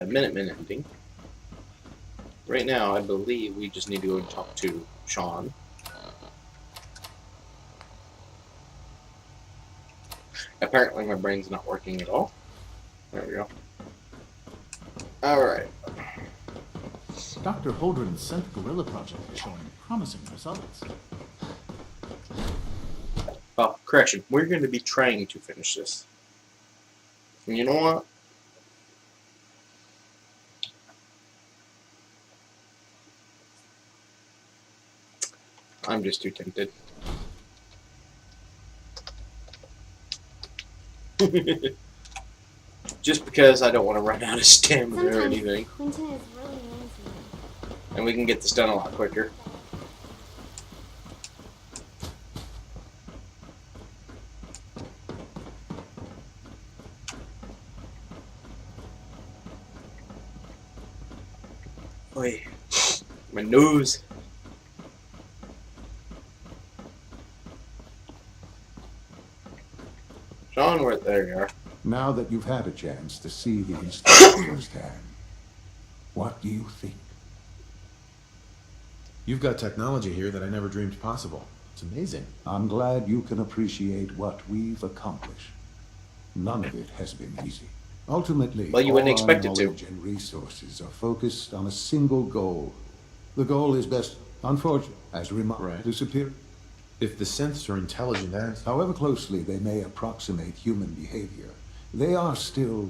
minute ending. Right now, I believe we just need to go and talk to Sean. Apparently my brain's not working at all. There we go. Alright. Dr. Holdren's Synth Gorilla project is showing promising results. Well, correction. We're going to be trying to finish this. And you know what? I'm just too tempted. Just because I don't want to run out of stamina or anything. Quentin is really lazy. And we can get this done a lot quicker. Wait, my nose. Sean, there you are. Now that you've had a chance to see the institute firsthand, what do you think? You've got technology here that I never dreamed possible. It's amazing. I'm glad you can appreciate what we've accomplished. None of it has been easy. Ultimately, well, you wouldn't all expect our it to. knowledge and resources are focused on a single goal. The goal is best, unfortunately, as remarked, Right. disappear. If the synths are intelligent and... However closely they may approximate human behavior, they are still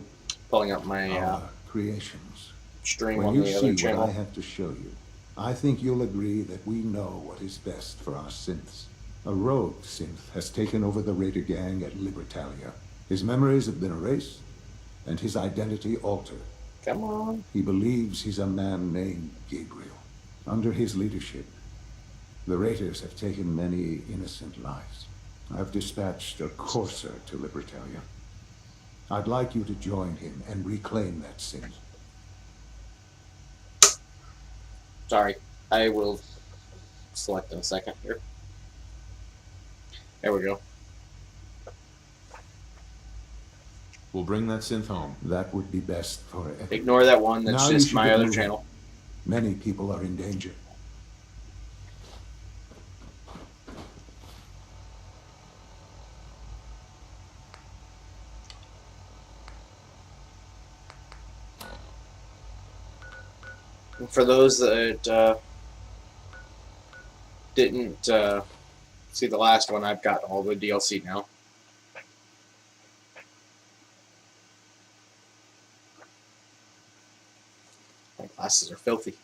Pulling up my our creations. stream When on you the see other what channel. I have to show you, I think you'll agree that we know what is best for our synths. A rogue synth has taken over the Raider gang at Libertalia. His memories have been erased, and his identity altered. Come on. He believes he's a man named Gabriel. Under his leadership, the Raiders have taken many innocent lives. I've dispatched a courser to Libertalia. I'd like you to join him and reclaim that synth. Sorry, I will select in a second here. There we go. We'll bring that synth home. That would be best for everyone. Ignore that one, that's Now you just should my get other moving. channel. Many people are in danger. For those that didn't see the last one, I've got all the DLC now. My glasses are filthy.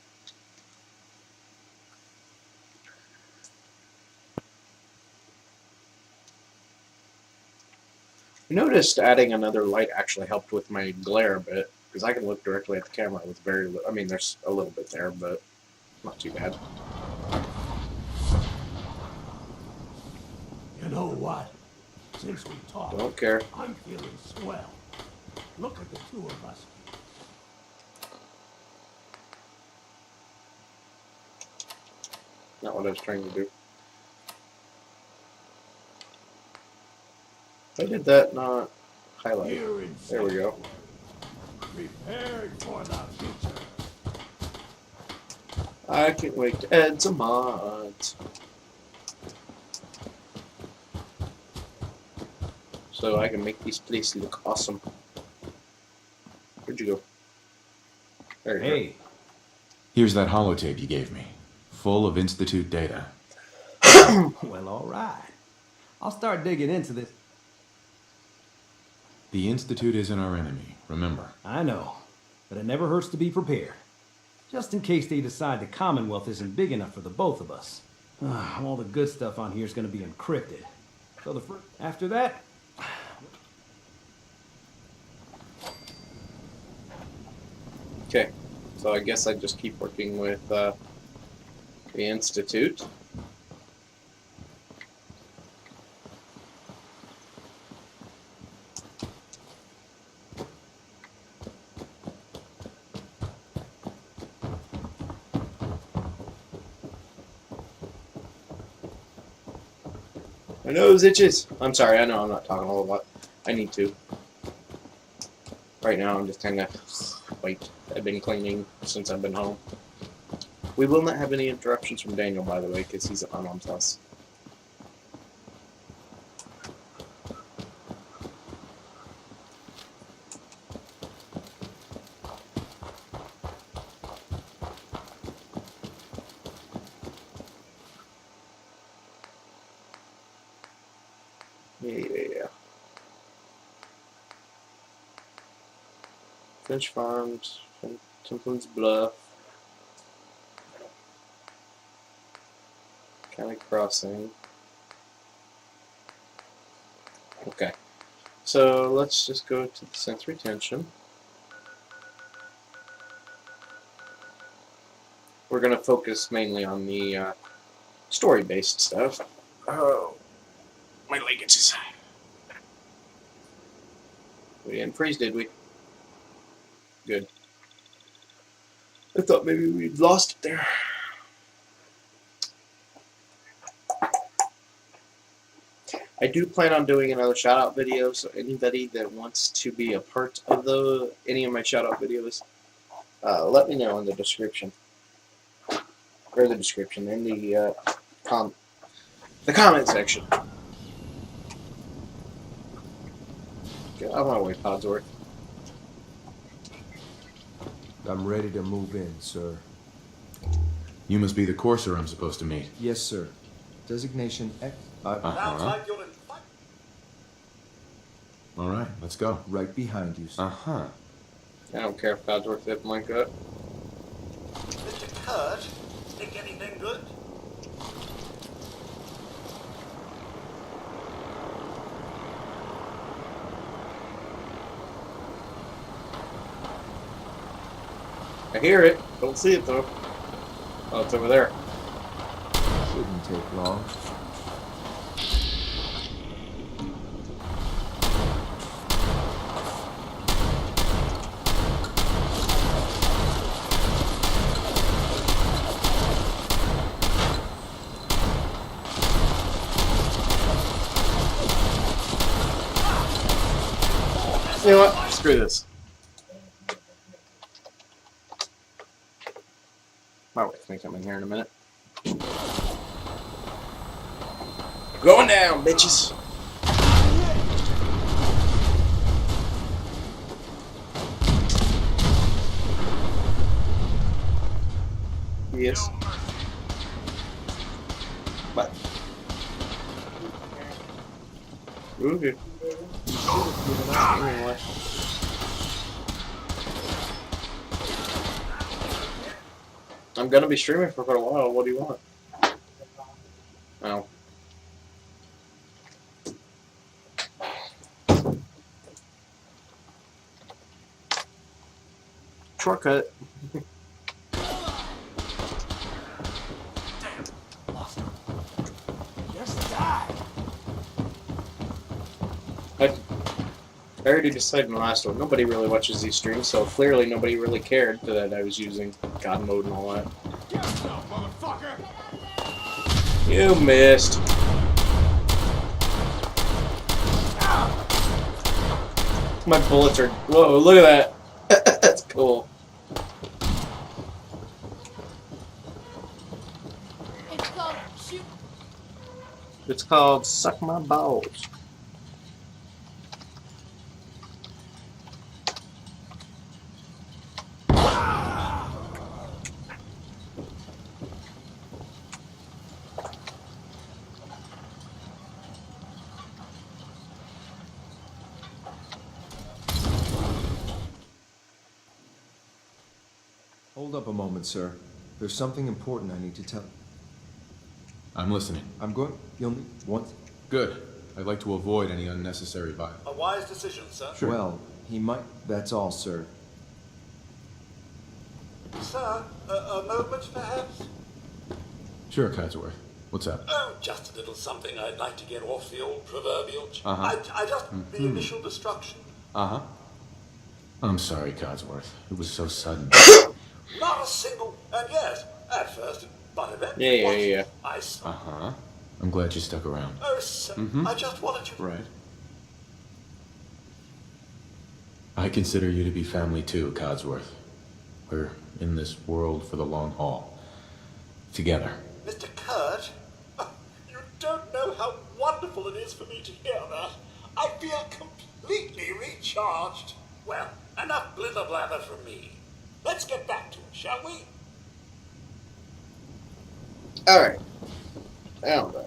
I noticed adding another light actually helped with my glare a bit, because I can look directly at the camera with very little. I mean, there's a little bit there, but not too bad. You know what? Since we talked, Don't care. I'm feeling swell. Look at the two of us. Not what I was trying to do. If I did that, not highlight. Here in There we go. prepared for the future. I can't wait to add some mods. So I can make this place look awesome. Where'd you go? There you Hey, Here's that holotape you gave me, full of Institute data. well, all right. I'll start digging into this. The Institute isn't our enemy, remember. I know, but it never hurts to be prepared. Just in case they decide the Commonwealth isn't big enough for the both of us. All the good stuff on here is going to be encrypted. So after that... Okay, so I guess I just keep working with the Institute. My nose itches. I'm sorry, I know I'm not talking a whole lot. I need to. Right now I'm just kind of quite. I've been cleaning since I've been home. We will not have any interruptions from Daniel, by the way, because he's on us. Yeah. Finch Farms, Templeton's Bluff, County Crossing. Okay, so let's just go to the sensory tension. We're going to focus mainly on the story-based stuff. Oh, my leg itches. We didn't freeze, did we? Good. I thought maybe we'd lost it there. I do plan on doing another shout-out video, so anybody that wants to be a part of any of my shout-out videos, let me know in the description. Or the description, in the comment section. Get out of my way, Podsworth. I'm ready to move in, sir. You must be the courser I'm supposed to meet. Yes, sir. Designation X. Uh-huh. All right, let's go. Right behind you, sir. Uh-huh. I don't care if Podsworth didn't like that. Mr. Kurt, think anything good? I hear it. Don't see it, though. Oh, it's over there. Shouldn't take long. You know what? Screw this. My wife may come in here in a minute. Going down, bitches. Yes. But. Okay. Anyway. I'm gonna be streaming for quite a while. What do you want? Oh. Shortcut. Just die. I already decided in the last one. Nobody really watches these streams, so clearly nobody really cared that I was using God mode and all that. Yes, no, motherfucker. You missed. My bullets are. Whoa! Look at that. That's cool. It's called shoot. It's called Suck My Balls. Hold up a moment, sir. There's something important I need to tell. I'm listening. I'm going. You'll need one. Good. I'd like to avoid any unnecessary violence. A wise decision, sir. Sure. Well, he might. That's all, sir. Sir, a moment perhaps? Sure, Codsworth. What's up? Oh, just a little something I'd like to get off the old proverbial. Uh-huh. I just the initial destruction. Uh-huh. I'm sorry, Codsworth. It was so sudden. Not a single. And yes, at first, but eventually. Yeah. I saw. Uh-huh. I'm glad you stuck around. Oh, sir, I just wanted to. Right. I consider you to be family too, Codsworth. We're in this world for the long haul. Together. Mr. Kurt, you don't know how wonderful it is for me to hear that. I feel completely recharged. Well, enough blither blather from me. Let's get back to it, shall we? Alright. Now then.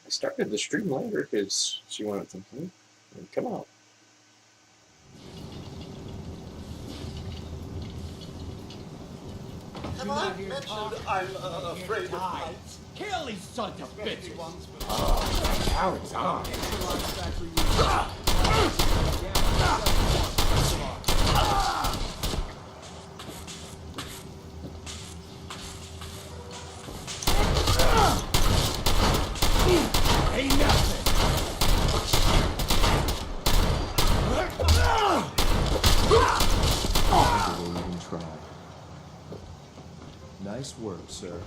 I started the stream later because she wanted something. Come on. Have I mentioned I'm afraid of heights? Kill these sons of bitches! Cowards are. Ain't nothing! Never will even try. Nice work, sir.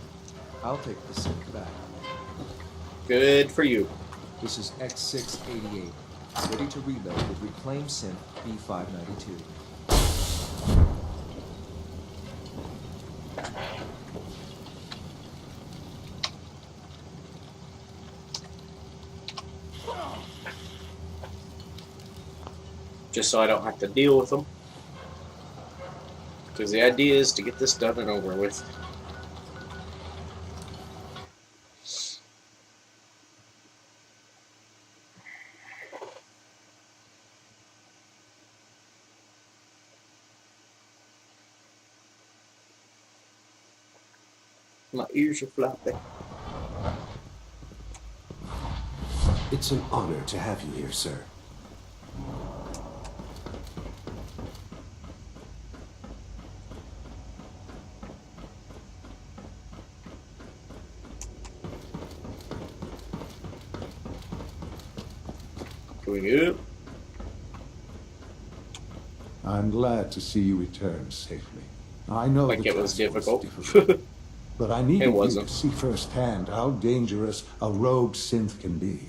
I'll take the synth back. Good for you. This is X688. Ready to reload with reclaimed synth B592. Just so I don't have to deal with them. Because the idea is to get this done and over with. My ears are floppy. It's an honor to have you here, sir. Going up. I'm glad to see you return safely. I know Like the it was task difficult. but I needed It you wasn't. to see firsthand how dangerous a rogue synth can be.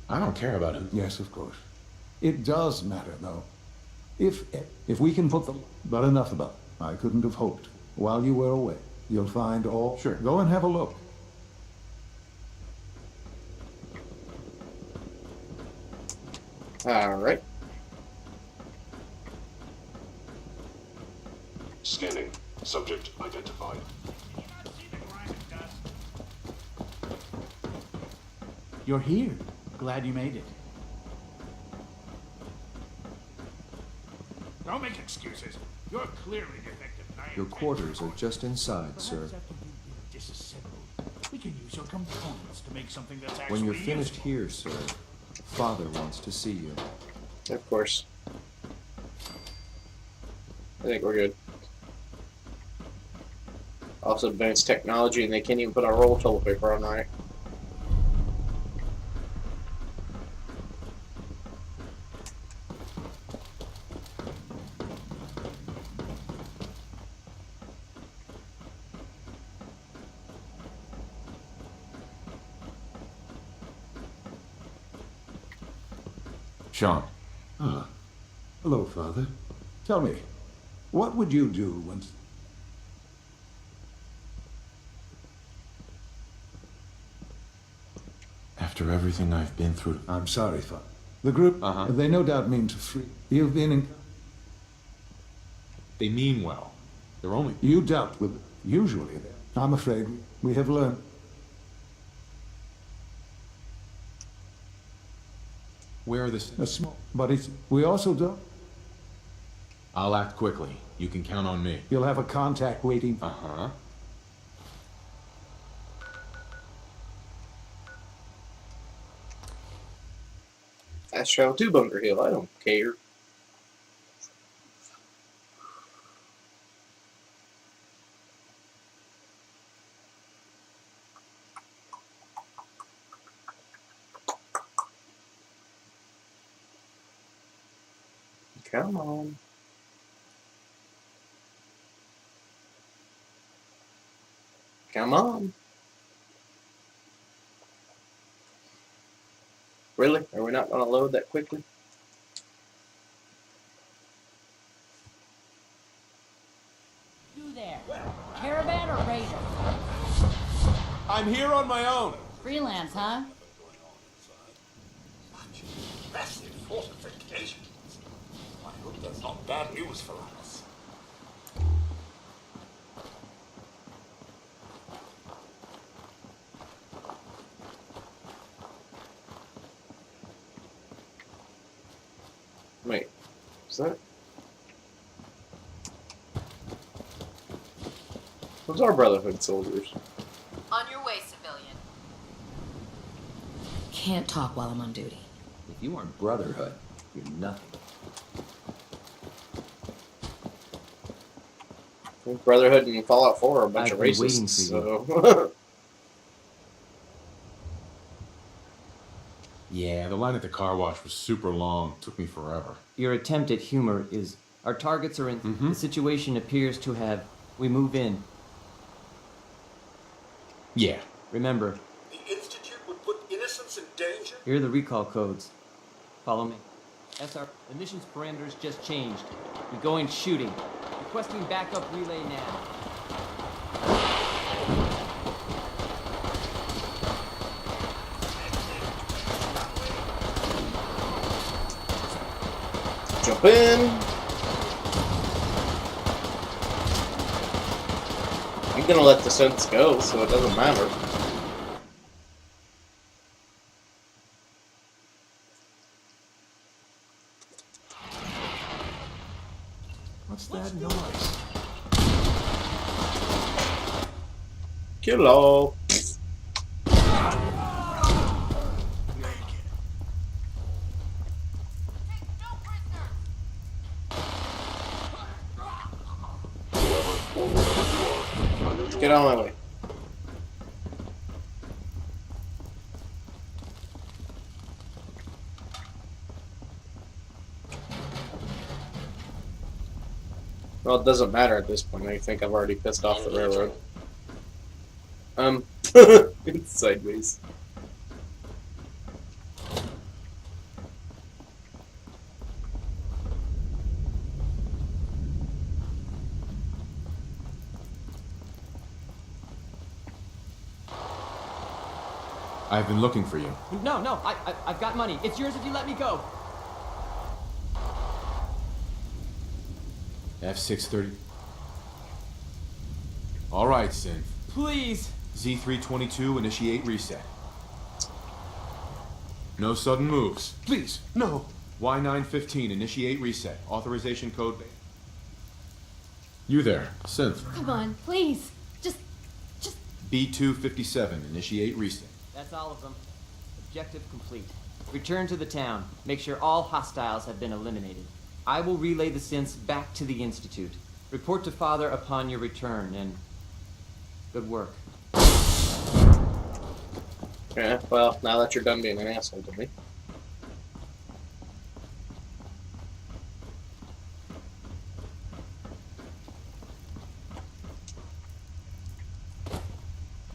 I don't care about him. Yes, of course. It does matter, though. If we can put the... But enough about it. I couldn't have hoped. While you were away, you'll find all... Sure. Go and have a look. Alright. Scanning. Subject identified. You're here. Glad you made it. Don't make excuses. You're clearly defective. and I Your intend quarters to are just inside, sir. Perhaps after you've been disassembled, we can use your components to make something that's actually When you're finished useful. here, sir, Father wants to see you. Of course. I think we're good. Also advanced technology, and they can't even put a roll toilet paper on right. Sean, Ah. Hello, Father. Tell me, what would you do once... after everything I've been through... I'm sorry, Father. The group, they no doubt mean to free... You've been in... They mean well. They're only... You dealt with... Usually, I'm afraid we have learned... Where are the... A small... But it's... We also don't... I'll act quickly. You can count on me. You'll have a contact waiting... Uh-huh. Fast travel to Bunker Hill. I don't care. Come on. Come on. Really? Are we not going to load that quickly? You there? Caravan or raider? I'm here on my own. Freelance, huh? Such massive fortifications. I hope that's not bad news for us. Wait, is that? Those are Brotherhood soldiers. On your way, civilian. Can't talk while I'm on duty. If you aren't Brotherhood, you're nothing. Brotherhood and Fallout 4 are a bunch I've of been waiting racists. for So. Yeah, the line at the car wash was super long. Took me forever. Your attempt at humor is... Our targets are in... The situation appears to have... We move in. Yeah. Remember, The Institute would put innocents in danger? here are the recall codes. Follow me. SR, the mission's parameters just changed. We're going shooting. Requesting backup relay now. Jump in. I'm gonna let the synths go, so it doesn't matter. What's that noise? Kilo. Get out of my way. Well, it doesn't matter at this point. I think I've already pissed off the railroad. It's sideways. I've been looking for you. No, I've got money. It's yours if you let me go. F630. All right, Sin. Please. Z322, initiate reset. No sudden moves. Please, no. Y915, initiate reset. Authorization code. You there, Synth. Come on, please. Just... B257, initiate reset. That's all of them. Objective complete. Return to the town. Make sure all hostiles have been eliminated. I will relay the synths back to the Institute. Report to Father upon your return, and good work. Yeah, well, now that you're done being an asshole to me.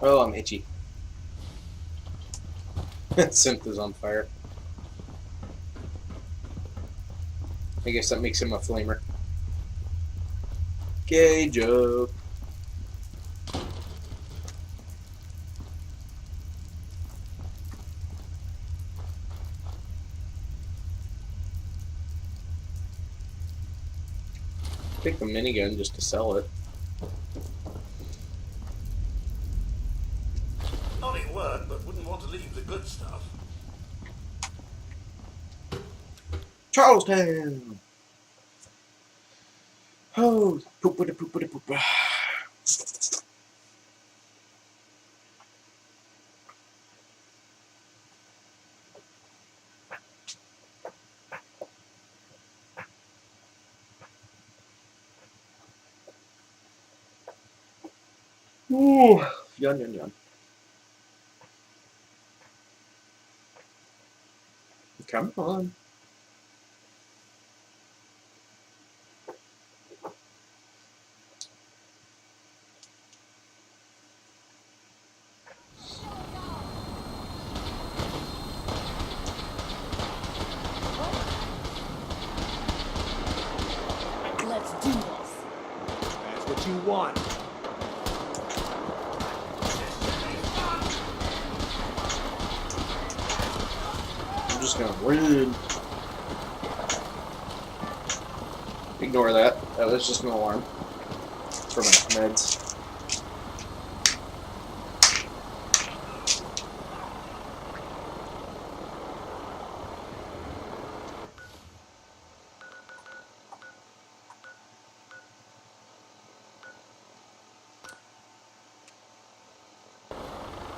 Oh, I'm itchy. Synth is on fire. I guess that makes him a flamer. Gay joke. Take the minigun just to sell it. Only word, but wouldn't want to leave the good stuff. Charlestown! Oh, poopity poopity poop. Ooh, yawn, yawn, yawn. Come on. one. I'm just gonna run. Ignore that. That was just an alarm. It's for my meds.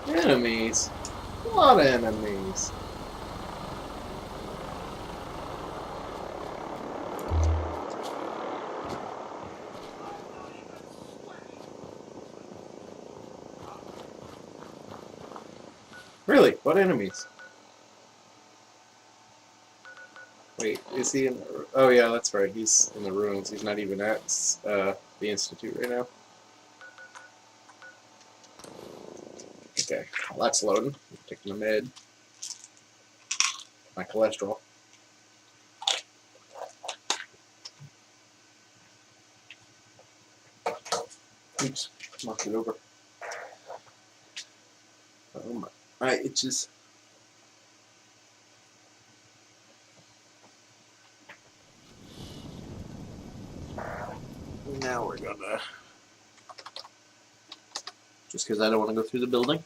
Enemies. A lot of enemies. Really? What enemies? Wait, is he in the... Oh yeah, that's right. He's in the ruins. He's not even at the Institute right now. Okay, well, that's loading. I'm taking the med. My cholesterol. Oops, knocked it over. Oh my. Alright, it just... Now we're gonna... Just because I don't want to go through the building.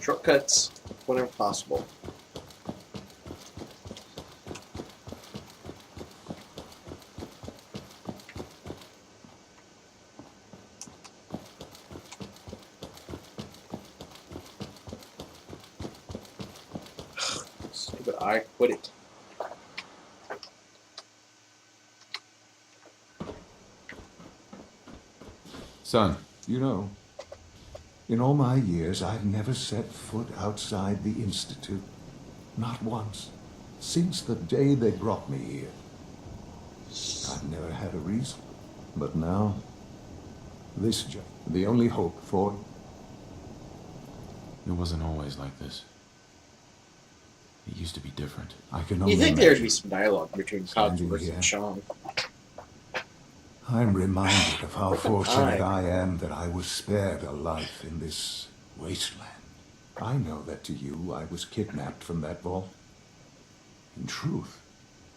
Shortcuts, whenever possible. Stupid eye, quit it. Son. You know, in all my years, I've never set foot outside the Institute. Not once. Since the day they brought me here. I've never had a reason. But now, this job, the only hope for... It wasn't always like this. It used to be different. I can only You think imagine. there'd be some dialogue between Codsworth and Sean? I'm reminded of how With an fortunate eye. I am that I was spared a life in this wasteland. I know that to you, I was kidnapped from that vault. In truth,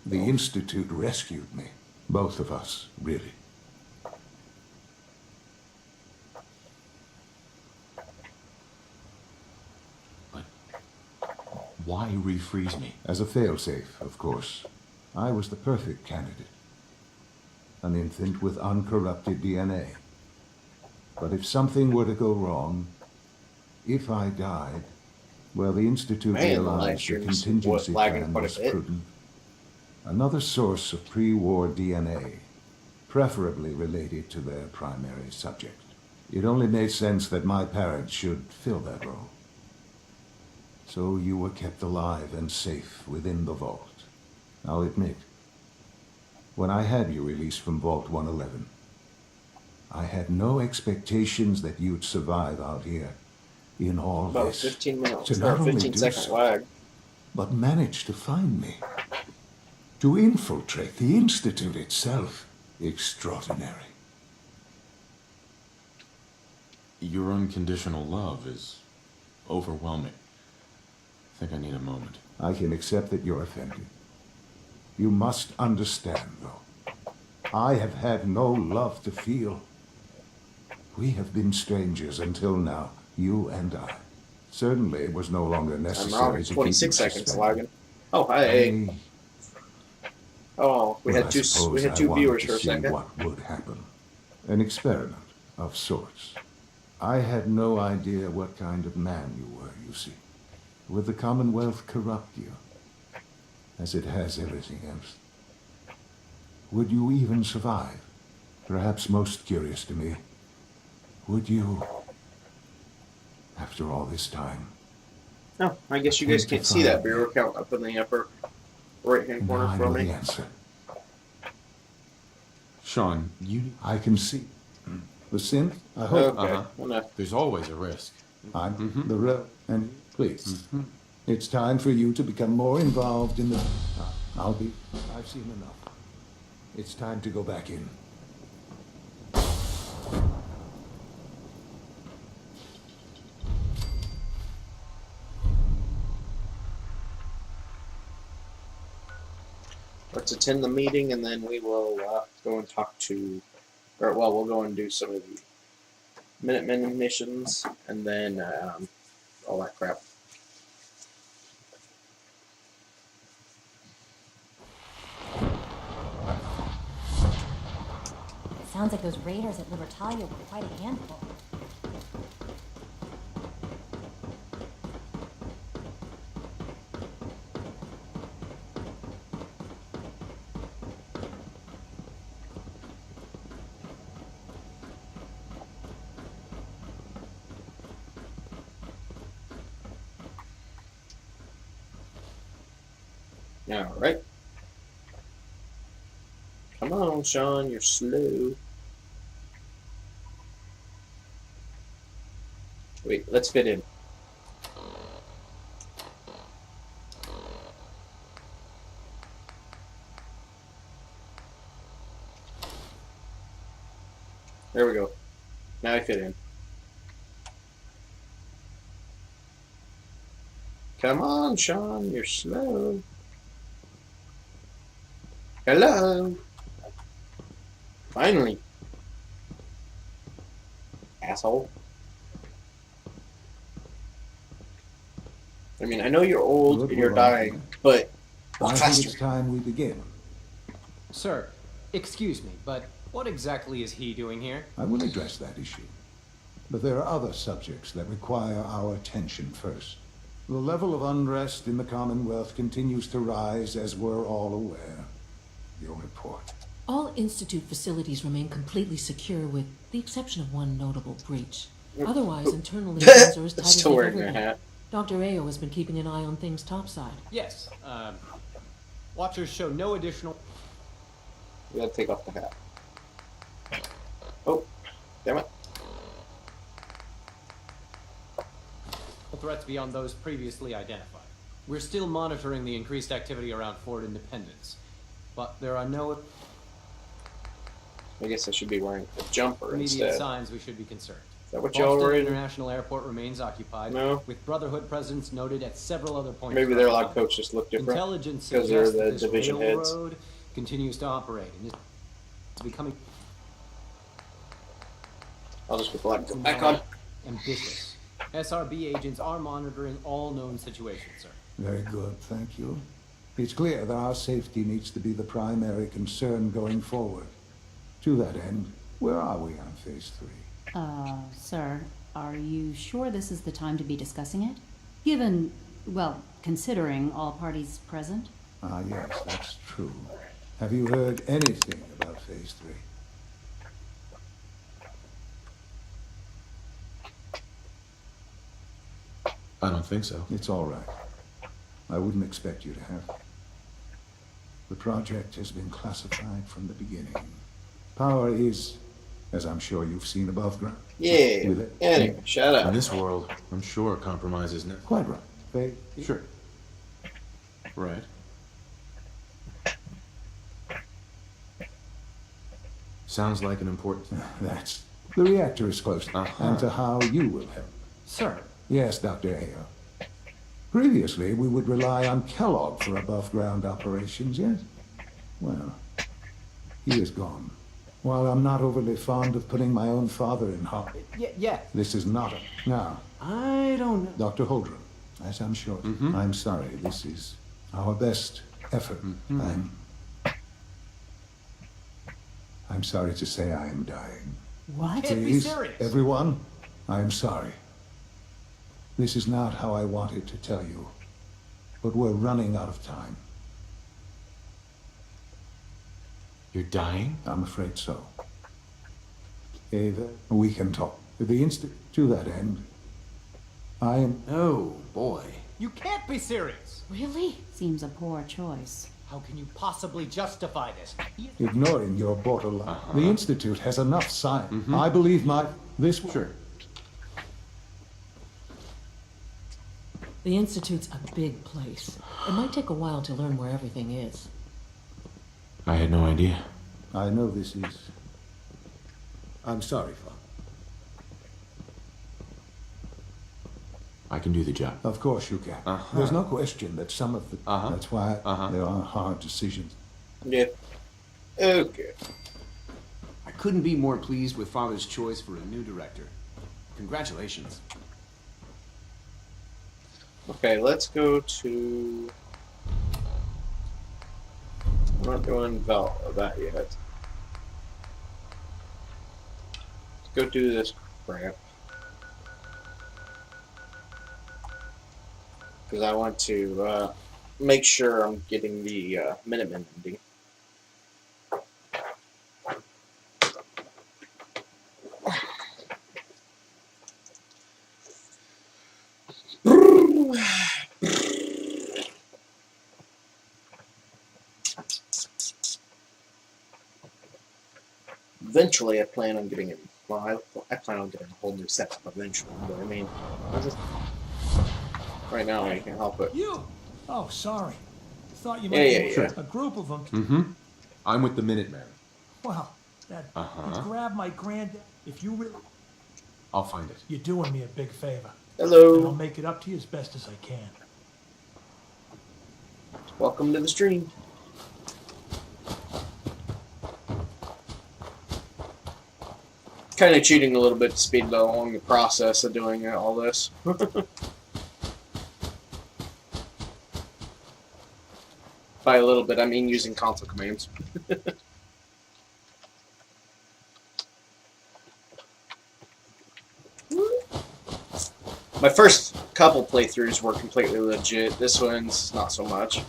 the Institute rescued me. Both of us, really. Why refreeze me? As a failsafe, of course. I was the perfect candidate. An infant with uncorrupted DNA. But if something were to go wrong, if I died, well, the Institute Man, the live realized the stream's contingency lagging plan quite a was bit. prudent. Another source of pre-war DNA, preferably related to their primary subject. It only made sense that my parents should fill that role. So you were kept alive and safe within the vault. I'll admit, when I had you released from Vault 111, I had no expectations that you'd survive out here in all About this. 15 minutes, To not or only 15 do second so, lag. but manage to find me. To infiltrate the Institute itself. Extraordinary. Your unconditional love is overwhelming. I think I need a moment. I can accept that you're offended. You must understand, though. I have had no love to feel. We have been strangers until now, you and I. Certainly it was no longer I'm necessary wrong. to keep 26 you seconds suspended. lagging. Oh, hi. Oh, we Well, had I two suppose I wanted viewers to for a see second. what would happen. An experiment of sorts. I had no idea what kind of man you were, you see. Would the Commonwealth corrupt you, as it has everything else? Would you even survive? Perhaps most curious to me, would you, after all this time? No, I guess you guys can't see that viewer count up in the upper right-hand Now corner I for know me. the answer. Sean, you... I can see. The synth, I hope. Okay. Well, no. There's always a risk. I'm the real, and please, it's time for you to become more involved in the... I've seen enough. It's time to go back in. let's attend the meeting, and then we will go and talk to, or well, we'll go and do some of the Minutemen missions, and then all that crap. It sounds like those raiders at Libertalia were quite a handful. All right. Come on, Sean, you're slow. Wait, let's fit in. There we go. Now I fit in. Come on, Sean, you're slow. Hello. Finally. Asshole. I mean, I know you're old and you're dying, but walk I think faster. it's time we begin. Sir, excuse me, but what exactly is he doing here? I will address that issue. But there are other subjects that require our attention first. The level of unrest in the Commonwealth continues to rise, as we're all aware. Your report. All Institute facilities remain completely secure with the exception of one notable breach. Otherwise, internally, things are as tight as Still they've wearing ever your been. hat. Dr. Ayo has been keeping an eye on things topside. Yes, watchers show no additional... We gotta take off the hat. Oh, damn it. threats beyond those previously identified. We're still monitoring the increased activity around Fort Independence, but there are no... I guess I should be wearing a jumper immediate instead. signs we should be concerned. Is that what y'all were in? International Airport remains occupied, No. with Brotherhood presence noted at several other points. Maybe their log coach just looked different. Intelligence because they're suggests the that this division heads. railroad continues to operate and is becoming... I'll just put the light back on. Ambitious. SRB agents are monitoring all known situations, sir. Very good, thank you. It's clear that our safety needs to be the primary concern going forward. To that end, where are we on Phase 3? Sir, are you sure this is the time to be discussing it? Given, well, considering all parties present? Ah, yes, that's true. Have you heard anything about Phase 3? I don't think so. It's all right. I wouldn't expect you to have. The project has been classified from the beginning. Power is, as I'm sure you've seen above ground. Yeah. Anyway, shut up. In this world, I'm sure compromise is necessary. Quite right. Sure. Right. Sounds like an important... That's... The reactor is close. And to how you will help. Sir. Yes, Dr. Ayo. Previously, we would rely on Kellogg for above-ground operations, yes? Well, he is gone. While I'm not overly fond of putting my own father in harm... Yeah. This is not a... Now... I don't know... Dr. Holdren, as I'm sure... I'm sorry, this is our best effort. I'm sorry to say I am dying. What? Can't be Please, serious. everyone, I am sorry. This is not how I wanted to tell you, but we're running out of time. You're dying? I'm afraid so. Ava, we can talk. The instant to that end, I am... Oh, boy. You can't be serious! Really? Seems a poor choice. How can you possibly justify this? ignoring your borderline. The Institute has enough science. I believe this... Sure. The Institute's a big place. It might take a while to learn where everything is. I had no idea. I know this is... I'm sorry, Father. I can do the job. Of course you can. There's no question that some of the... That's why there are hard decisions. Yeah. Okay. I couldn't be more pleased with Father's choice for a new director. Congratulations. Okay, let's go to... I'm not doing that yet. Let's go do this crap. Because I want to make sure I'm getting the Minutemen ending. Eventually, I plan on getting it. Well, I plan on getting a whole new setup eventually. But I mean, right now I can't help it. You? Oh, sorry. Thought you might Yeah. be a group of them. Mm-hmm. I'm with the Minutemen. Well, that you grab my granddad. If you really, I'll find it. you're doing me a big favor. Hello. And I'll make it up to you as best as I can. Welcome to the stream. Kind of cheating a little bit to speed along the process of doing all this. By a little bit, I mean using console commands. My first couple playthroughs were completely legit. This one's not so much.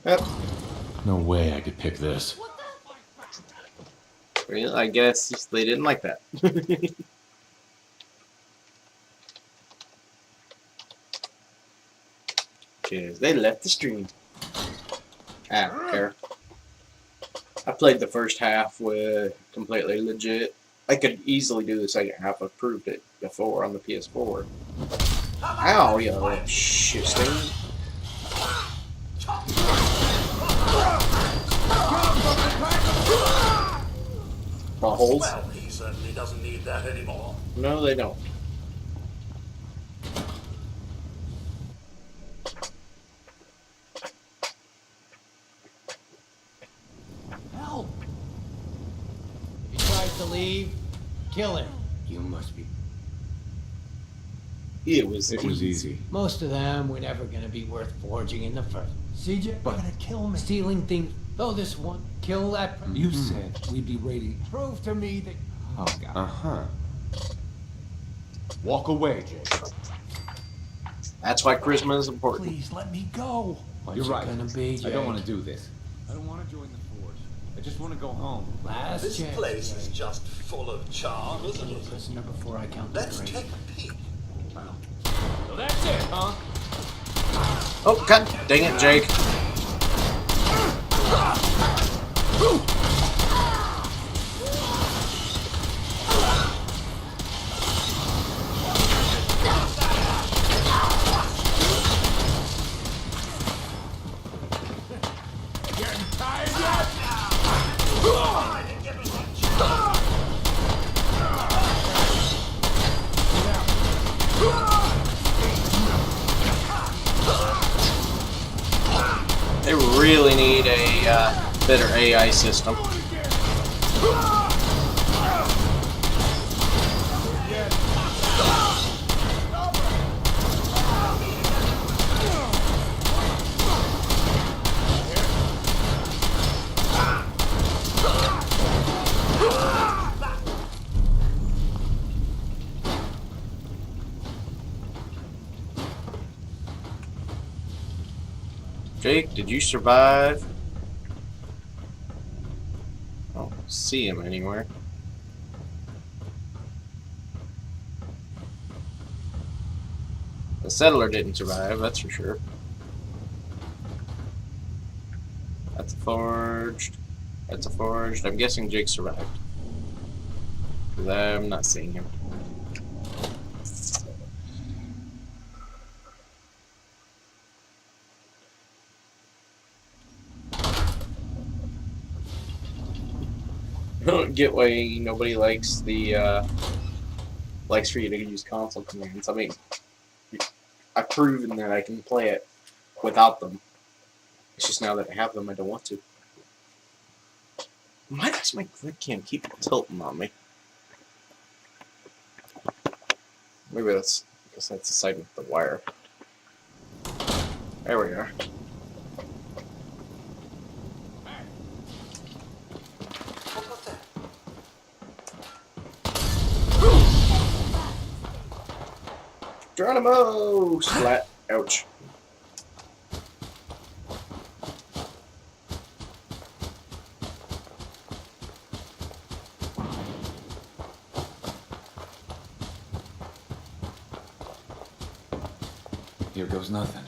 Yep. No way I could pick this. Well, I guess they didn't like that. Because they left the stream. I don't care. I played the first half with completely legit. I could easily do the second half. I've proved it before on the PS4. Ow, you little shit stain. Holes. Well, he certainly doesn't need that anymore. No, they don't. Help! If he tries to leave, kill him. You must be. It was easy. Most of them were never gonna be worth forging in the first. CJ, you're gonna kill me. Stealing things. Though this one, kill that. You said we'd be ready. Prove to me that. Oh, God. Uh-huh. Walk away, Jake. That's why charisma is important. Please let me go. What's You're it right. gonna be, Jake? I don't want to do this. I don't want to join the Force. I just want to go home. Last This chance. place is just full of charm, isn't it? Listener before I count the Let's three. take a peek. So that's it, huh? Oh, god dang it, Jake. Getting tired yet? They really need a better AI system. Jake, did you survive? I don't see him anywhere. The settler didn't survive, that's for sure. That's a forged. That's a forged. I'm guessing Jake survived. Because I'm not seeing him. get why nobody likes the likes for you to use console commands. I mean, I've proven that I can play it without them. It's just now that I have them, I don't want to. Why does my click cam keep tilting on me? Maybe that's because that's the side with the wire. There we are. Geronimo! Splat. Ouch. Here goes nothing.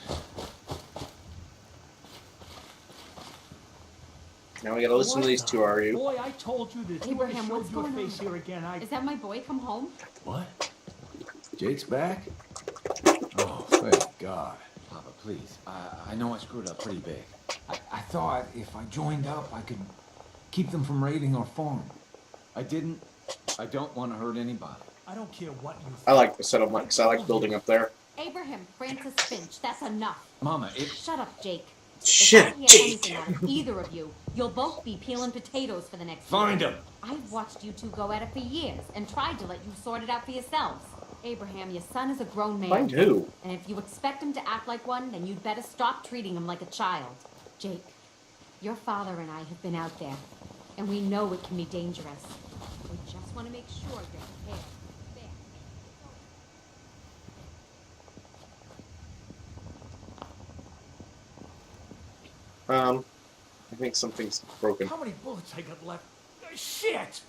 Now we gotta listen to these two argue. Boy, I told you that Abraham, if I what's showed you a going face on? here again, Is that my boy come home? What? Jake's back? Oh, thank God. Papa, please. I know I screwed up pretty big. I thought if I joined up, I could keep them from raiding our farm. I didn't. I don't want to hurt anybody. I don't care what you think. I like the settlement because I like building up there. Abraham, Francis Finch, that's enough. Mama, it... Shut up, Jake. Shit, If I hear Jake. anything out of either of you, you'll both be peeling potatoes for the next Find year. him. I've watched you two go at it for years and tried to let you sort it out for yourselves. Abraham, your son is a grown man. Find who? And if you expect him to act like one, then you'd better stop treating him like a child. Jake, your father and I have been out there, and we know it can be dangerous. We just want to make sure you're prepared. I think something's broken. How many bullets I got left? Shit!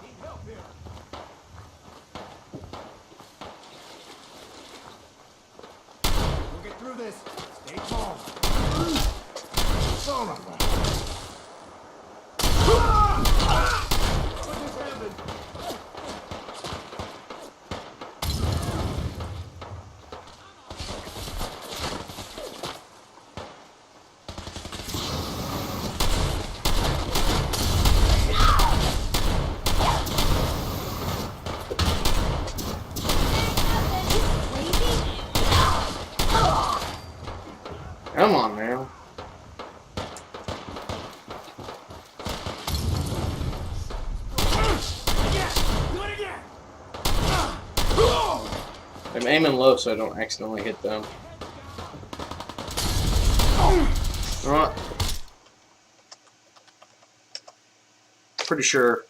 Need help here. We'll get through this. Stay calm. Son of a... What just happened? Come on now. I'm aiming low so I don't accidentally hit them. Alright. Pretty sure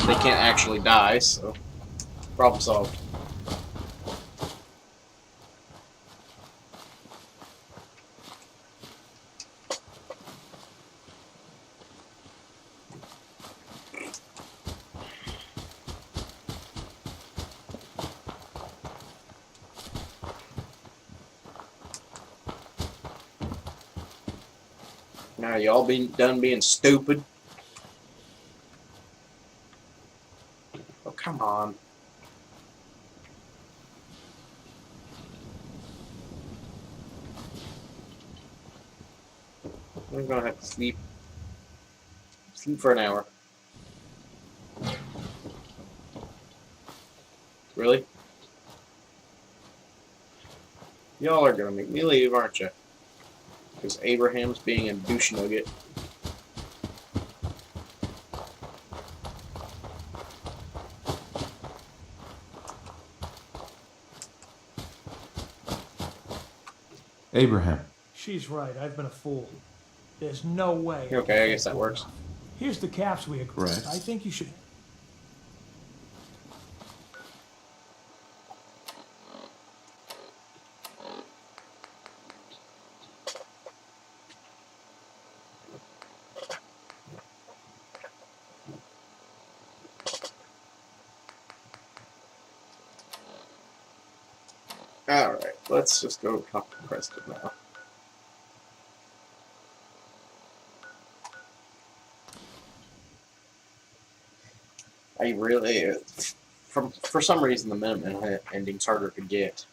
they can't actually die, so problem solved. Now y'all done being stupid. Oh, come on. I'm gonna have to sleep. Sleep for an hour. Really? Y'all are gonna make me leave, aren't you? Because Abraham's being a douche nugget. Abraham. She's right. I've been a fool. There's no way. Okay, I guess that works. Here's the caps we agreed. Right. I think you should... Alright, let's just go talk to Preston now. I really, for some reason, the minute ending's harder to get.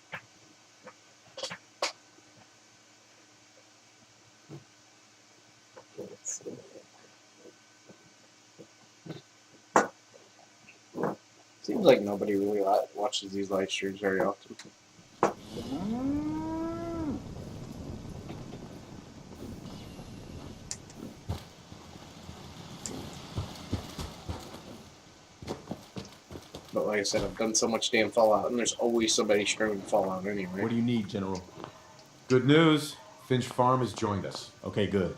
Seems like nobody really watches these live streams very often. But like I said, I've done so much damn Fallout, and there's always somebody streaming Fallout anyway. What do you need, General? Good news. Finch Farm has joined us. Okay, good.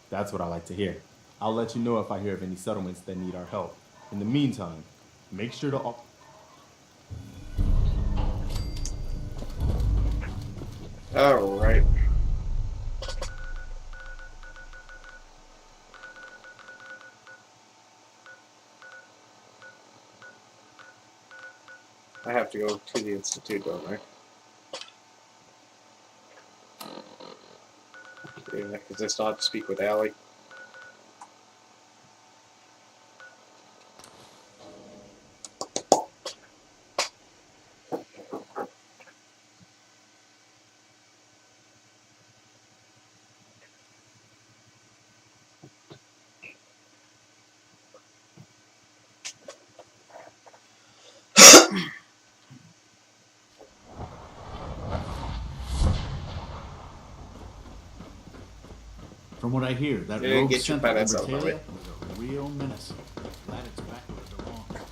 That's what I like to hear. I'll let you know if I hear of any settlements that need our help. In the meantime, make sure to... Alright. I have to go to the Institute, don't I? Yeah, because I still have to speak with Allie. From what I hear, that Yeah, rogue get your centaur badass out of my way. was a real menace. Glad it's back where it belongs.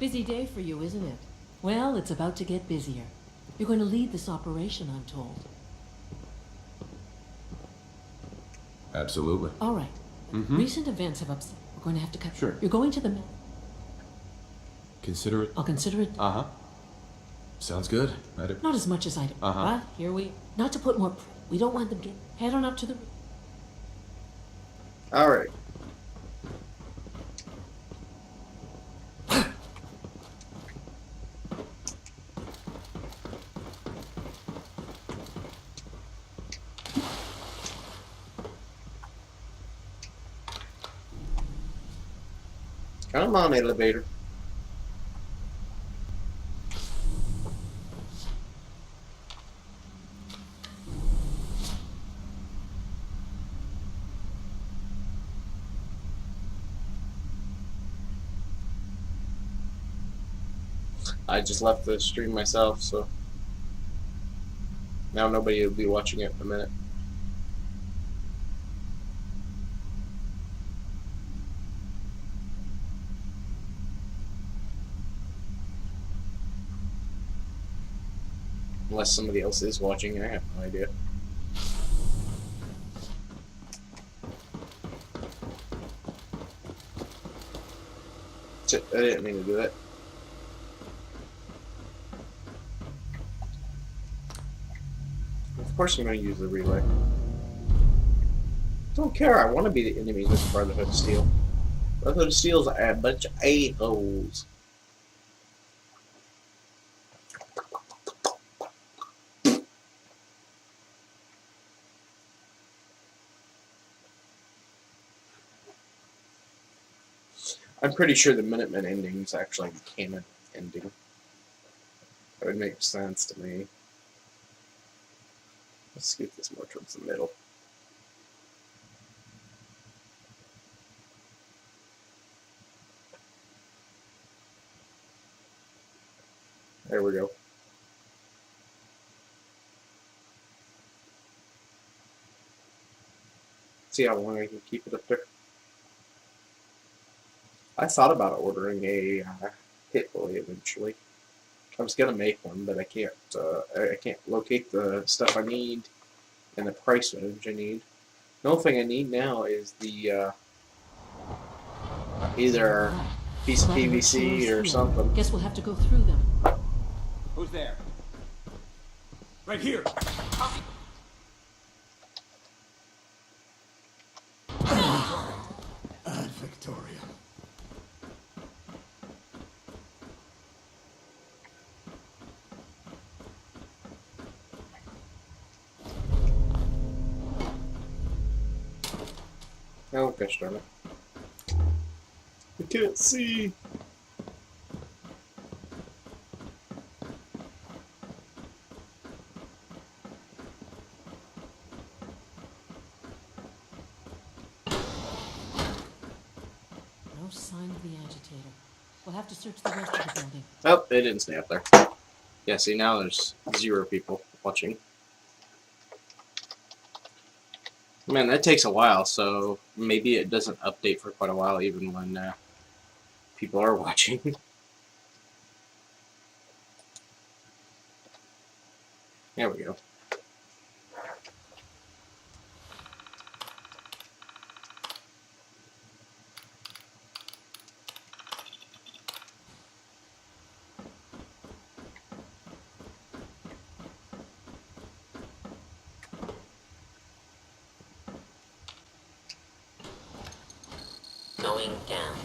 Busy day for you, isn't it? Well, it's about to get busier. You're going to lead this operation, I'm told. Absolutely. All right. Recent events have upset. We're going to have to cut. Sure. You're going to the. Consider it. I'll consider it. Uh-huh. Sounds good. Not as much as I do. But here we. Not to put more. We don't want them to head on up to the. Alright. Come on, elevator. I just left the stream myself, so now nobody will be watching it in a minute. Unless somebody else is watching, I have no idea. I didn't mean to do that. Of course I'm going to use the relay. Don't care, I want to be the enemy with the Brotherhood of Steel. Brotherhood of Steel's a bunch of a-holes. I'm pretty sure the Minutemen ending is actually the canon ending. That would make sense to me. Let's scoot this more towards the middle. There we go. See how long I can keep it up there. I thought about ordering a hit bully eventually. I was gonna make one, but I can't. I can't locate the stuff I need and the price range I need. The only thing I need now is the either a piece of PVC or something. Guess we'll have to go through them. Who's there? Right here. Ad Victoria. Oh, gosh darn it. I can't see. sign of the agitator. We'll have to search the rest of the building. Oh, it didn't stay up there. Yeah, see, now there's 0 people watching. Man, that takes a while, so maybe it doesn't update for quite a while, even when people are watching. There we go. Going down.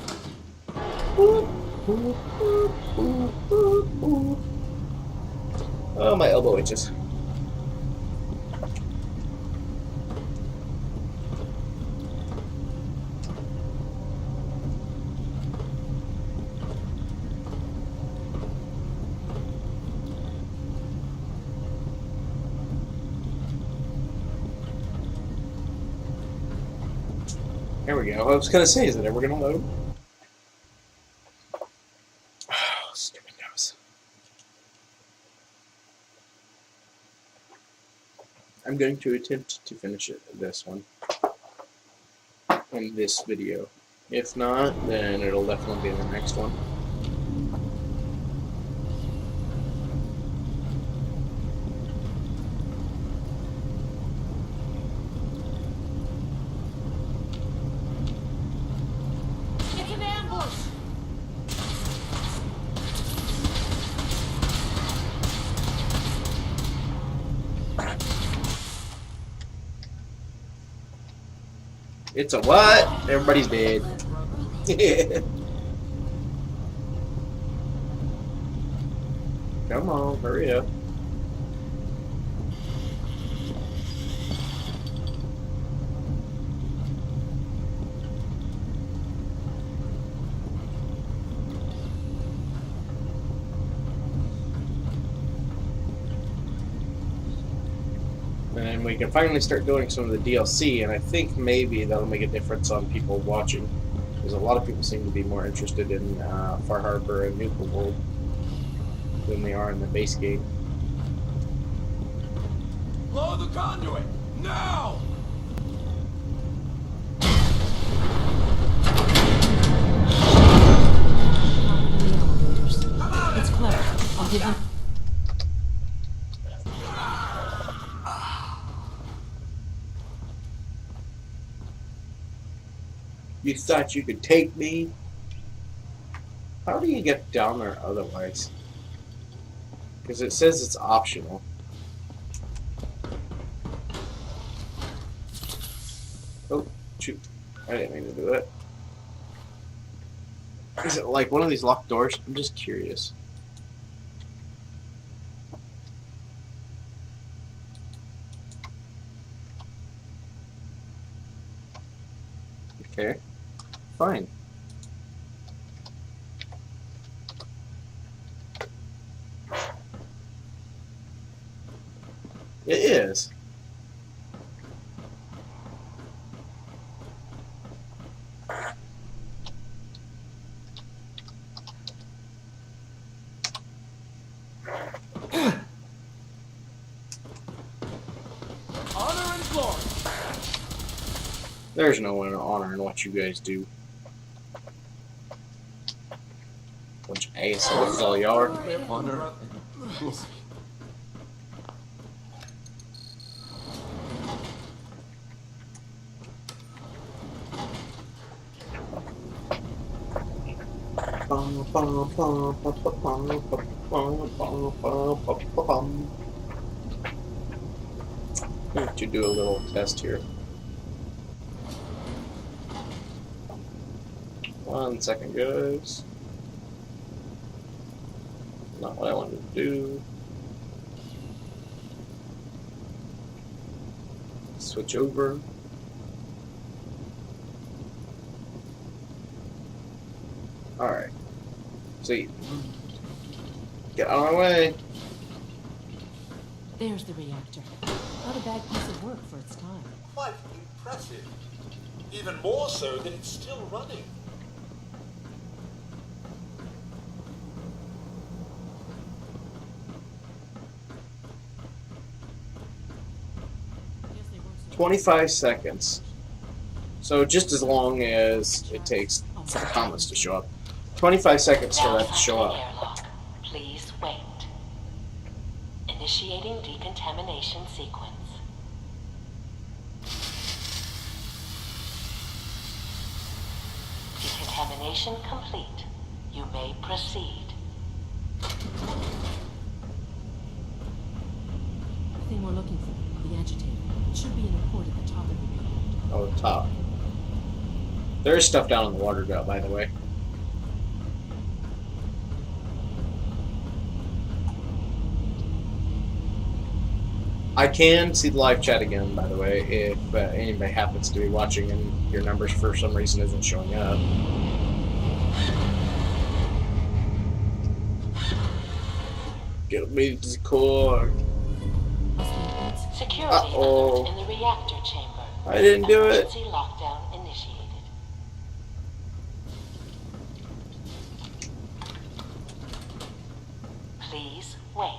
Oh, my elbow itches. There we go. I was gonna say, is it ever gonna load? Oh, stupid nose. I'm going to attempt to finish this one in this video. If not, then it'll definitely be in the next one. It's an ambush! It's a what? Everybody's dead. Come on, hurry up. And we can finally start doing some of the DLC, and I think maybe that'll make a difference on people watching. Because a lot of people seem to be more interested in Far Harbor and Nuka World than they are in the base game. Blow the conduit! Now! It's clever. I'll give them. You thought you could take me? How do you get down there otherwise? Because it says it's optional. Oh, shoot. I didn't mean to do that. Is it like one of these locked doors? I'm just curious. Okay. Fine. It is. Honor and glory! There's no one honor in what you guys do. Bunch of assholes, all y'all are. Honor and glory. Need to do a little test here. 1 second, guys. Not what I wanted to do. Switch over. Alright. See. Get out of my way. There's the reactor. Not a bad piece of work for its time. Quite impressive. Even more so that it's still running. 25 seconds. So just as long as it takes for the comments to show up. 25 seconds for that to show up. Airlock. Please wait. Initiating decontamination sequence. Decontamination complete. You may proceed. The thing we're looking for, the agitator. It should be in a port at the top of the payload. Oh, the top. There is stuff down on the water drop, by the way. I can see the live chat again, by the way, if anybody happens to be watching and your numbers for some reason isn't showing up. Get me to the core. Security alert in the reactor chamber. I didn't do it. Emergency lockdown initiated. Please wait.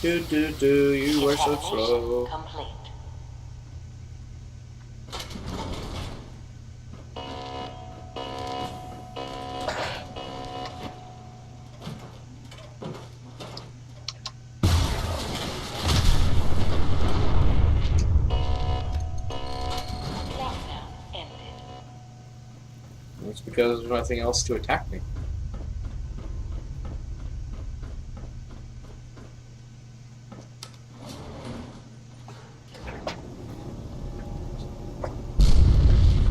You were so slow. Complete. It's because there's nothing else to attack me.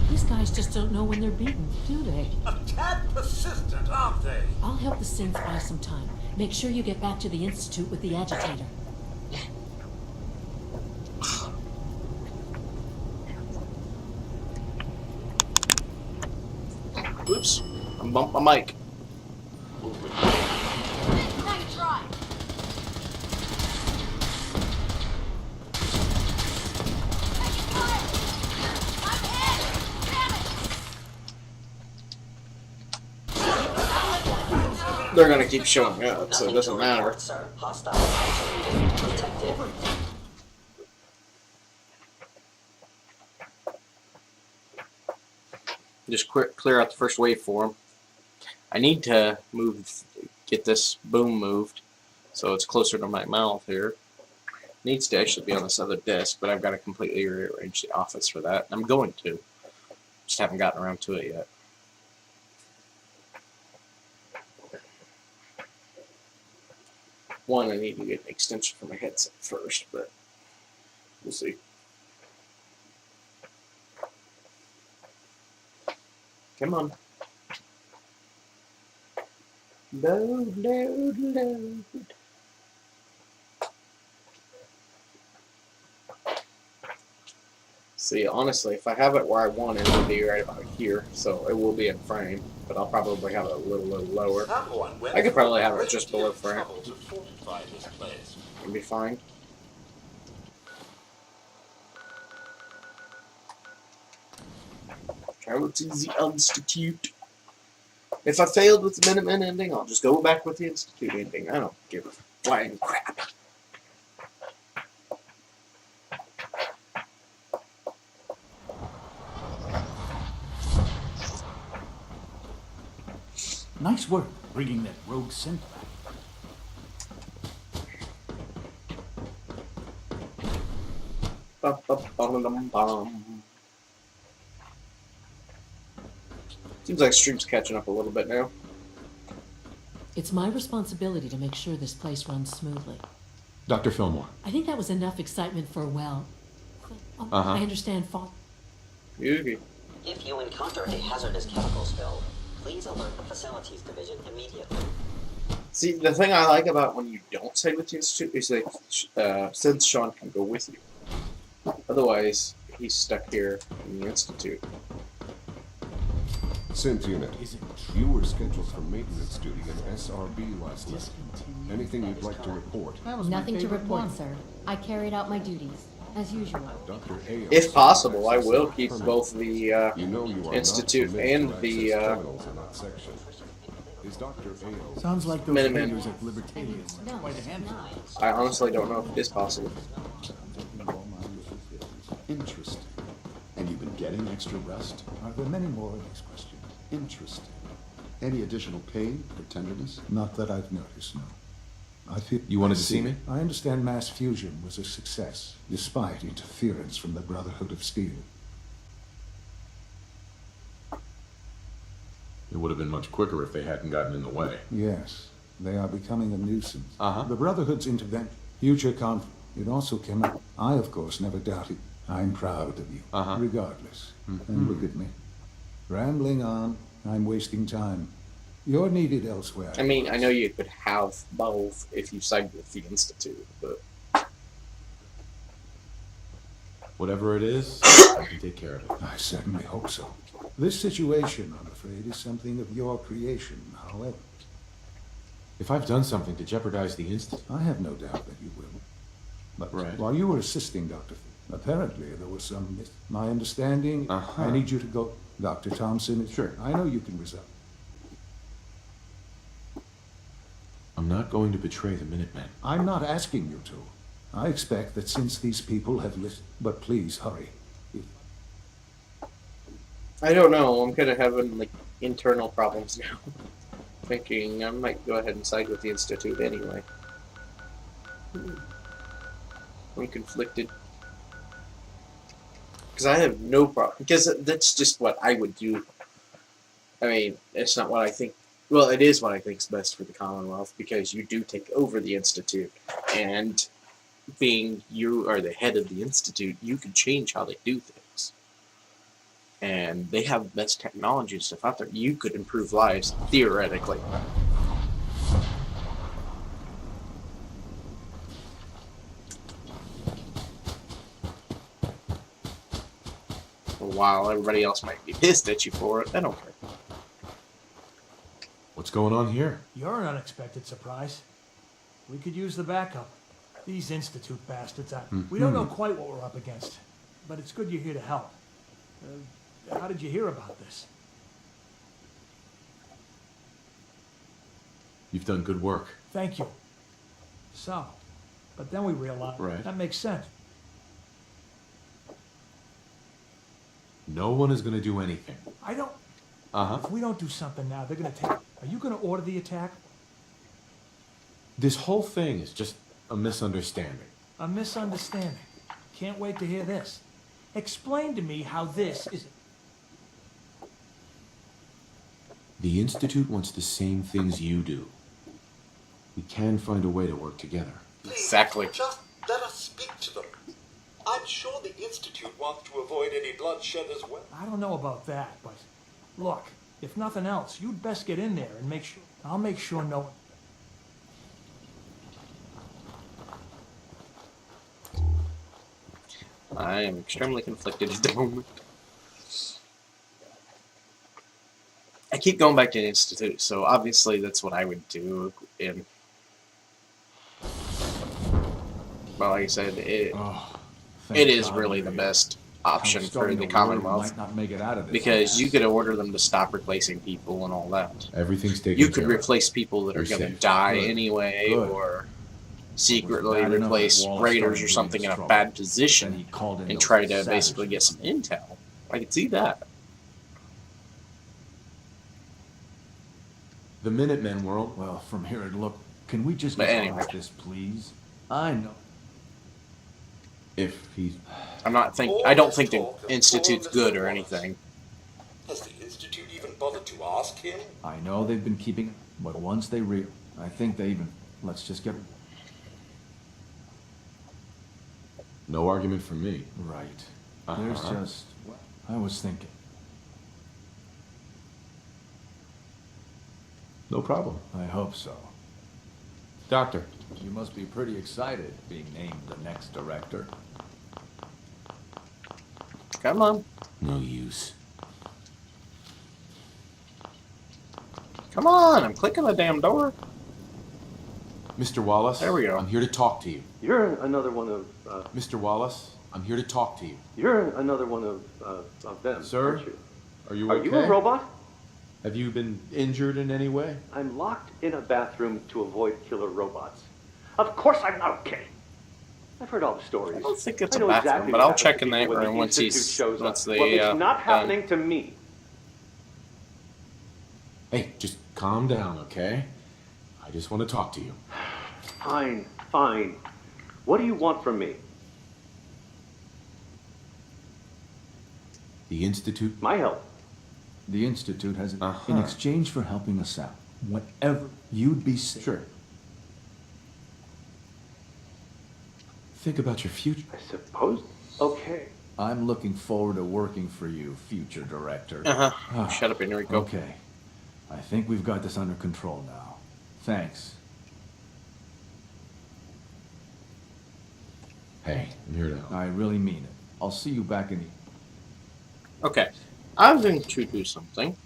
These guys just don't know when they're beaten, do they? A tad persistent, aren't they? I'll help the synth buy some time. Make sure you get back to the Institute with the agitator. Oops, I bumped my mic. They're gonna keep showing up, so it doesn't matter. Just clear out the first waveform. I need to get this boom moved so it's closer to my mouth here. It needs to actually be on this other disc, but I've got to completely rearrange the office for that. I'm going to. Just haven't gotten around to it yet. One, I need to get an extension for my headset first, but we'll see. Come on. Load, load, load. See, honestly, if I have it where I want it, it'll be right about here, so it will be in frame, but I'll probably have it a little lower. I could probably have it just below frame. It'll be fine. Travel to the Institute. If I failed with the Minutemen ending, I'll just go back with the Institute ending. I don't give a flying crap. Nice work bringing that rogue synth back. Seems like stream's catching up a little bit now. It's my responsibility to make sure this place runs smoothly. Dr. Fillmore. I think that was enough excitement for a well. I understand fault. Yugi. If you encounter a hazardous chemical spill, please alert the Facilities Division immediately. See, the thing I like about when you don't say with the Institute is that since Sean can go with you. Otherwise, he's stuck here in the Institute. Synth unit, you were scheduled for maintenance duty in SRB last night. Anything you'd like to report? Nothing to report, sir. I carried out my duties, as usual. If possible, I will keep both the Institute and the Is Dr. AO? Sounds like those Minutemen. leaders at Libertarians are quite a handful. I honestly don't know if it is possible. Interesting. And you've been getting extra rest? Are there many more of these questions? Interesting. Any additional pain or tenderness? Not that I've noticed, no. I feel... You wanted to see me? I understand mass fusion was a success, despite interference from the Brotherhood of Steel. It would have been much quicker if they hadn't gotten in the way. Yes, they are becoming a nuisance. Uh-huh. The Brotherhood's intervention, future conflict, it also came up. I, of course, never doubted. I'm proud of you, regardless. And look at me. Rambling on, I'm wasting time. You're needed elsewhere. I mean, I know you could have both if you side with the Institute, but... Whatever it is, I can take care of it. I certainly hope so. This situation, I'm afraid, is something of your creation, however. If I've done something to jeopardize the Institute... I have no doubt that you will. But while you were assisting Dr. Apparently there was some... My understanding, I need you to go. Dr. Thompson, Sure. I know you can resolve. I'm not going to betray the Minutemen. I'm not asking you to. I expect that since these people have listened... But please, hurry. I don't know, I'm kind of having, like, internal problems now. Thinking I might go ahead and side with the Institute anyway. I'm conflicted. Because I have no problem. Because that's just what I would do. I mean, it's not what I think. Well, it is what I think is best for the Commonwealth, because you do take over the Institute. And being you are the head of the Institute, you can change how they do things. And they have the best technology and stuff out there. You could improve lives, theoretically. While everybody else might be pissed at you for it, I don't care. What's going on here? You're an unexpected surprise. We could use the backup. These Institute bastards, we don't know quite what we're up against, but it's good you're here to help. How did you hear about this? You've done good work. Thank you. So, but then we realized that makes sense. No one is going to do anything. I don't... If we don't do something now, they're going to take... Are you going to order the attack? This whole thing is just a misunderstanding. A misunderstanding. Can't wait to hear this. Explain to me how this is... The Institute wants the same things you do. We can find a way to work together. Exactly. Just let us speak to them. I'm sure the Institute wants to avoid any bloodshed as well. I don't know about that, but... Look, if nothing else, you'd best get in there and make sure... I'll make sure no one... I am extremely conflicted at the moment. I keep going back to the Institute, so obviously that's what I would do. And, well, like I said, it is really the best option for the Commonwealth, not make it out of this because you could order them to stop replacing people and all that. Everything's taken You could care of. replace people that are You're going to safe. die Good. anyway, Good. or secretly bad enough replace that Wallace raiders started or something in bringing a us bad trouble. position Then he called in and those try to savages. basically get some intel. I could see that. The Minutemen were... Well, from here it look. Can we just But get on anyway. with this, please? I know. If he's... I don't think the Institute's good or anything. Has the Institute even bothered to ask him? I know they've been keeping, but once they I think they even. Let's just get. No argument from me. Right. There's just. I was thinking. No problem. I hope so. Doctor. You must be pretty excited being named the next director. Come on. No use. Come on, I'm clicking the damn door. Mr. Wallace. There we go. I'm here to talk to you. You're another one of... Mr. Wallace, I'm here to talk to you. You're another one of them, Sir, aren't you? are you Are okay? you a robot? Have you been injured in any way? I'm locked in a bathroom to avoid killer robots. Of course I'm not okay. I've heard all the stories. I don't think it's I a know bathroom, exactly but what I'll happens check to in people that when room the once Institute shows up. they. Well, it's not happening to me. Hey, just calm down, okay? I just want to talk to you. Fine, fine. What do you want from me? The Institute? My help. The Institute has, in exchange for helping us out, whatever you'd be safe. Sure. Think about your future. I suppose. Okay. I'm looking forward to working for you, future director. Shut up, Enrico. Okay. I think we've got this under control now. Thanks. Hey, I'm here to help. I really mean it. I'll see you back in the... Okay. I'm going to do something.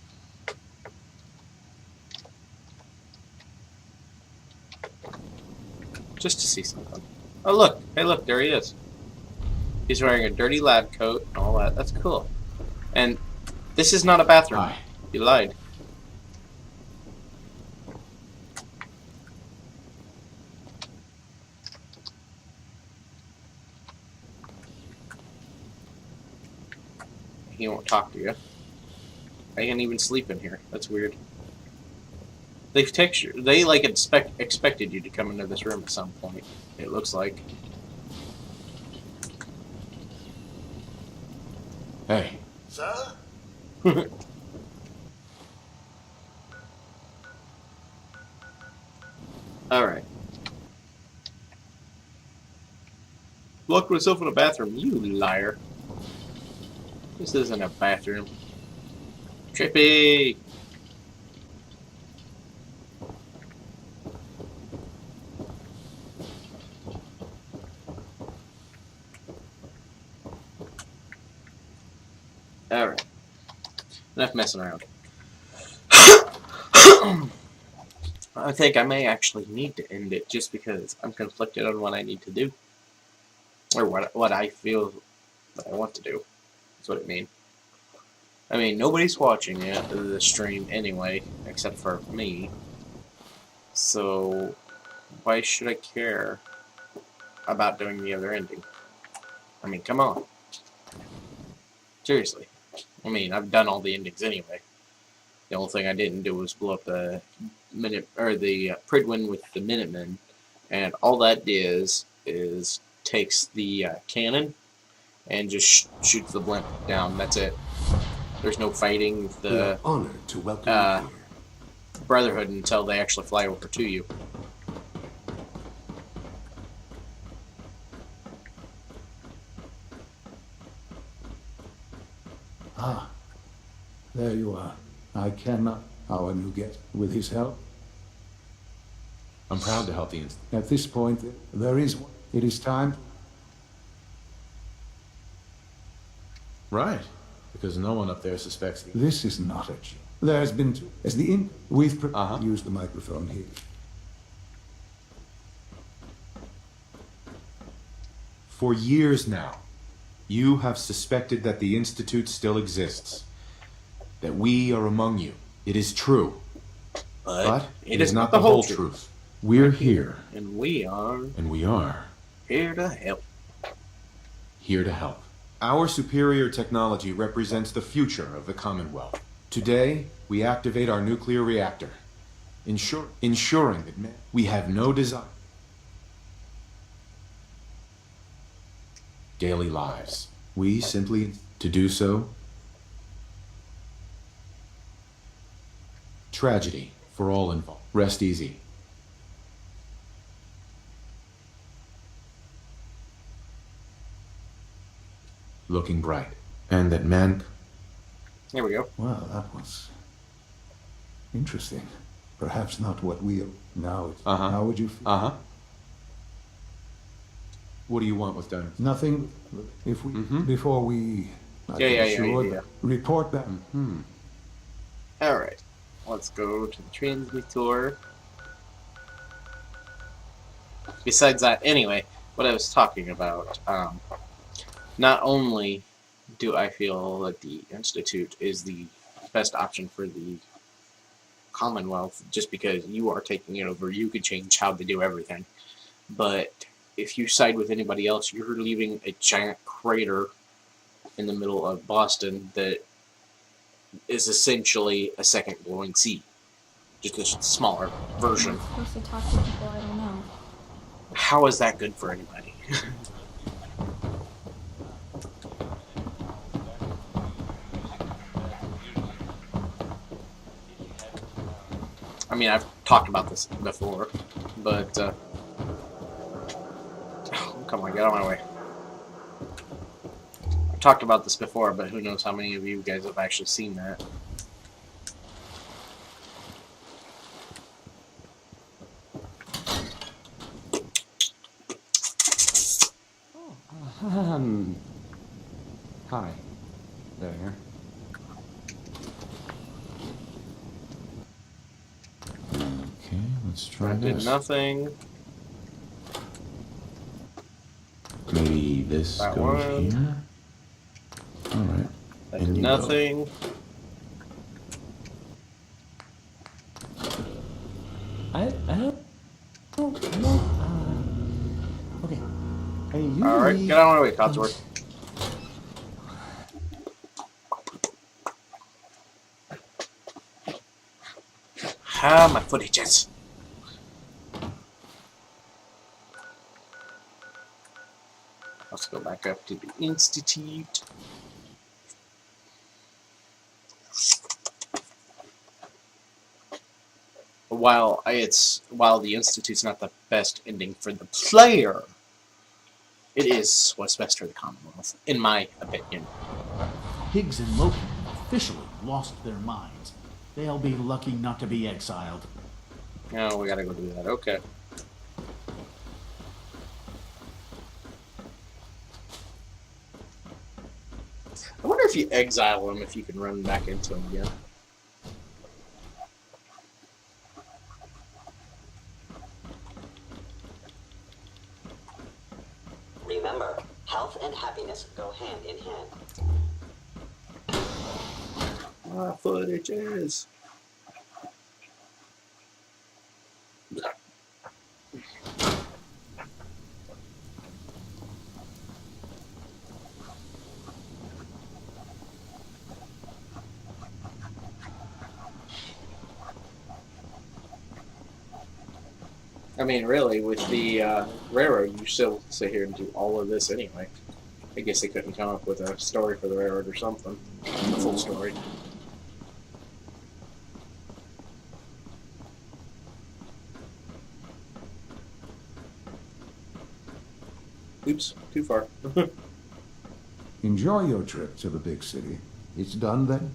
Just to see something. Oh, look. Hey, look. There he is. He's wearing a dirty lab coat and all that. That's cool. And this is not a bathroom. Hi. You lied. He won't talk to you. I can't even sleep in here. That's weird. They like expected you to come into this room at some point. It looks like. Hey. Sir? Alright. Locked myself in a bathroom, you liar. This isn't a bathroom. Trippy! Alright. Enough messing around. I think I may actually need to end it just because I'm conflicted on what I need to do. Or what I feel that I want to do. That's what I mean. I mean, nobody's watching the stream anyway, except for me. So, why should I care about doing the other ending? I mean, come on. Seriously. I mean, I've done all the endings anyway. The only thing I didn't do was blow up the Pridwin with the Minutemen, and all that is takes the cannon and just shoots the blimp down. That's it. There's no fighting the honored to welcome you here. Brotherhood until they actually fly over to you. Ah, there you are. I cannot. Our new guest, with his help. I'm proud to help the Institute. At this point, it is time. Right. Because no one up there suspects the... This is not a joke. There's been, we've used the microphone here. For years now, you have suspected that the Institute still exists. That we are among you. It is true. But it is not the whole truth. We're here. And we are. And we are. Here to help. Here to help. Our superior technology represents the future of the Commonwealth. Today, we activate our nuclear reactor, ensuring that we have no desire. Daily lives. We simply, to do so, tragedy for all involved. Rest easy. Looking bright. And that man... Here we go. Well, that was interesting. Perhaps not what we... Now, how would you feel? What do you want with done? Nothing. If we... Before we... Yeah. Report back. Alright. Let's go to the transmitter. Besides that, anyway, what I was talking about, not only do I feel that the Institute is the best option for the Commonwealth just because you are taking it over. You could change how they do everything. But if you side with anybody else, you're leaving a giant crater in the middle of Boston that is essentially a second glowing sea. Just a smaller version. I'm supposed to talk to people I don't know. How is that good for anybody? I mean, I've talked about this before, but oh, come on, get out of my way. I've talked about this before, but who knows how many of you guys have actually seen that. Hi. There. Okay, let's try I this. did nothing. Maybe this That goes one. here. Alright. I did nothing. I don't. Okay. Alright, get out of my way, Codsworth. Ah, my footages. Let's go back up to the Institute. While the Institute's not the best ending for the player, it is what's best for the Commonwealth, in my opinion. Higgs and Loki have officially lost their minds. They'll be lucky not to be exiled. No, we gotta go do that. Okay. I wonder if you exile them, if you can run back into them again. Remember, health and happiness go hand in hand. My footages. I mean, really, with the railroad, you still sit here and do all of this anyway. I guess they couldn't come up with a story for the railroad or something. A full story. Oops, too far. Enjoy your trip to the big city. It's done then?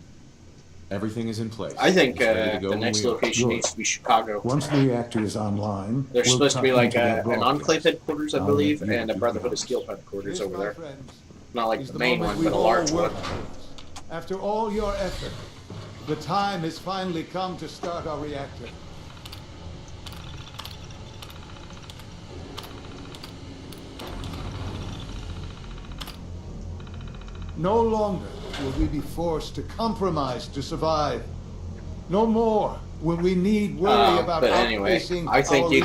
Everything is in place. I think It's ready to go the when next we are. location needs to be Chicago. Once the reactor is online, There's we'll supposed to be tuck like into their an Enclave headquarters, I I'll believe, let you and a do Brotherhood the of Steel headquarters over there. friends, Not like is the the main moment one, but a we've large all one. worked towards. After all your effort, the time has finally come to start our reactor. No longer will we be forced to compromise to survive. No more will we need worry about But anyway, outpacing I think our they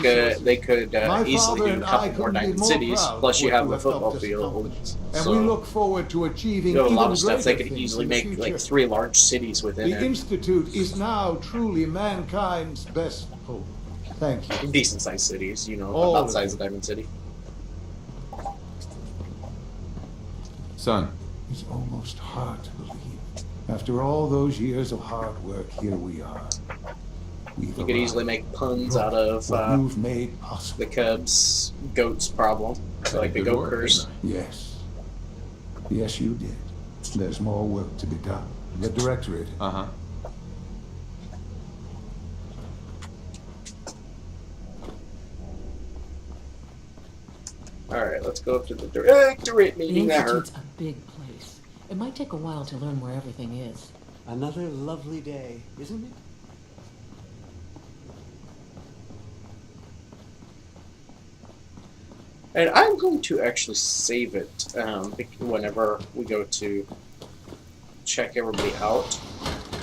resources. could My easily father do a and I couple more couldn't be diamond more cities. proud Plus, of you what have you the have helped football us field. accomplish. And So we look forward to achieving you have a lot even of stuff they greater could things easily in the make future. like 3 large cities within The it. Institute is now truly mankind's best hope. Thank you. Decent sized cities, you know, All about of the size of Diamond City. Son. It's almost hard to believe. After all those years of hard work, here we are. You could easily make puns out of what you've made possible. the Cubs goats problem. So like the Good goat work, curse. Yes. Yes, you did. There's more work to be done. Get directorate. Uh-huh. Alright, let's go up to the directorate The meeting. That hurt. Institute's a big place. It might take a while to learn where everything is. Another lovely day, isn't it? And I'm going to actually save it whenever we go to check everybody out.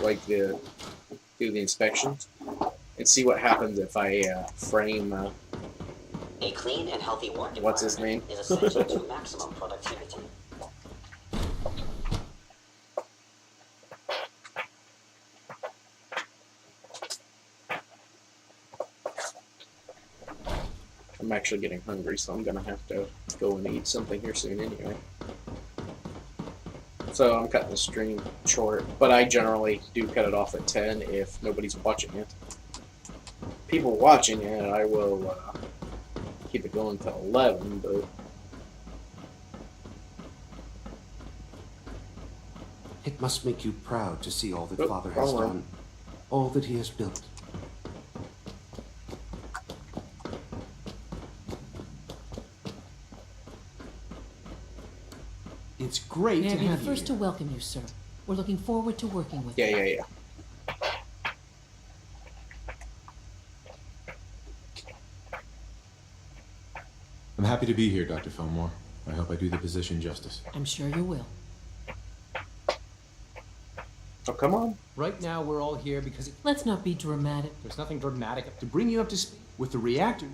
Like the do the inspections and see what happens if I frame. A clean and healthy work What's his name? environment is essential to maximum productivity. I'm actually getting hungry, so I'm gonna have to go and eat something here soon anyway. So I'm cutting the stream short, but I generally do cut it off at 10 if nobody's watching it. People watching it, I will keep it going till 11, but... It must make you proud to see all that Father has done, all that he has built. It's great May to I be the have you first to here. welcome you, sir. We're looking forward to working with you. Yeah. I'm happy to be here, Dr. Fillmore. I hope I do the position justice. I'm sure you will. Oh, come on. Right now, we're all here because Let's not be dramatic. there's nothing dramatic. To bring you up to speed with the reactor.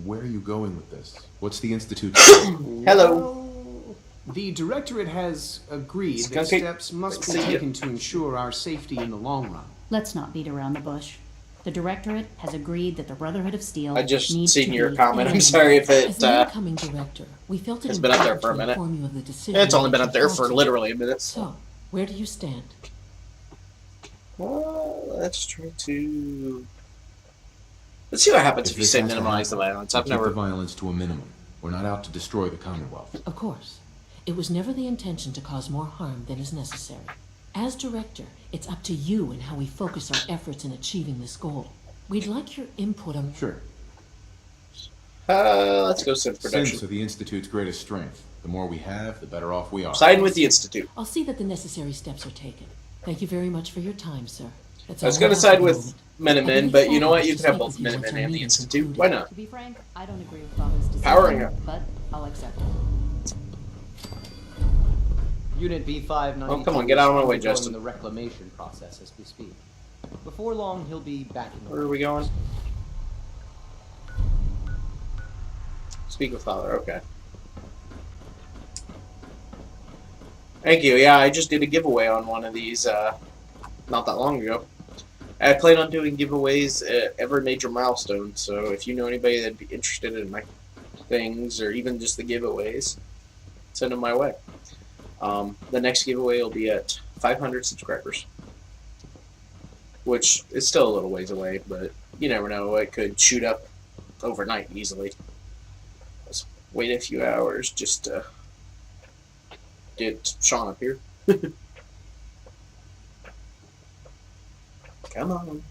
Where are you going with this? What's the Institute? Hello. The Directorate has agreed that Skunky. steps must be See ya. taken to ensure our safety in the long run. Let's not beat around the bush. The Directorate has agreed that the Brotherhood of Steel I just needs seen to your be comment. I'm eliminated. sorry if As it the incoming director, we felt it has been up there important for a to minute. inform you of the decision It's only been that up there you for halted. literally a minute. So, where do you stand? Well, let's try to... Let's see what happens if you this say has to minimize the happen, violence. we I've keep never... the violence to a minimum. We're not out to destroy the Commonwealth. Of course. It was never the intention to cause more harm than is necessary. As director, it's up to you and how we focus our efforts in achieving this goal. We'd like your input on... Sure. Let's go synth production. Synths are the Institute's greatest strength. The more we have, the better off we are. Siding with the Institute. I'll see that the necessary steps are taken. Thank you very much for your time, sir. That's I was all going we to have side at the with moment. Minutemen, but you know what? You can have both Minutemen and the Institute. Why not? To be frank, I don't agree with Father's decision, Powering up. but I'll accept it. Unit B592 Oh, come on, get out of my way, is undergoing Justin. the reclamation process as we speak. Before long, he'll be back in the Where are we going? Speak with Father, okay. Thank you. Yeah, I just did a giveaway on one of these not that long ago. I plan on doing giveaways at every major milestone, so if you know anybody that'd be interested in my things or even just the giveaways, send them my way. The next giveaway will be at 500 subscribers, which is still a little ways away, but you never know. It could shoot up overnight easily. Let's wait a few hours just to get Sean up here. Come on.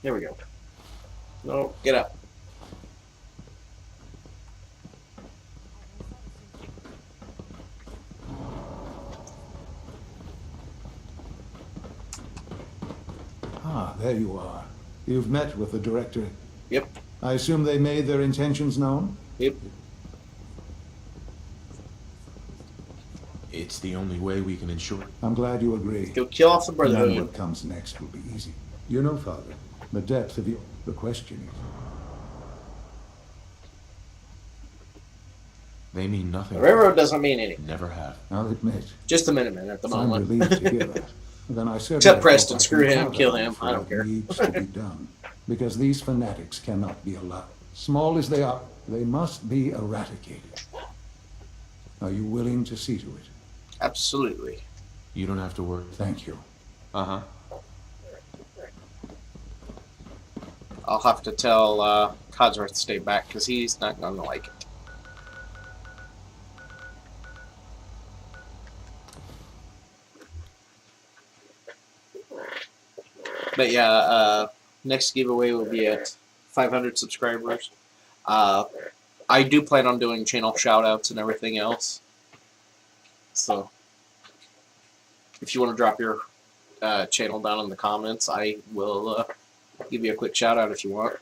There we go. No, get up. Ah, there you are. You've met with the director. Yep. I assume they made their intentions known? Yep. It's the only way we can ensure. I'm glad you agree. Go kill off the Then Brotherhood. what comes next will be easy. You know, Father, the depth of the question is... They mean nothing. The railroad doesn't mean anything. Never have. I'll admit. Just a Minutemen at the I'm moment. relieved to hear that. Then I certainly Except hope Preston, I screw can him, count kill on him, for I don't what care. needs to be done. Because these fanatics cannot be allowed. Small as they are, they must be eradicated. Are you willing to see to it? Absolutely. You don't have to worry. Thank you. Uh-huh. I'll have to tell Codsworth to stay back because he's not going to like it. But yeah, next giveaway will be at 500 subscribers. I do plan on doing channel shoutouts and everything else. So, if you want to drop your channel down in the comments, I will give you a quick shout out if you want.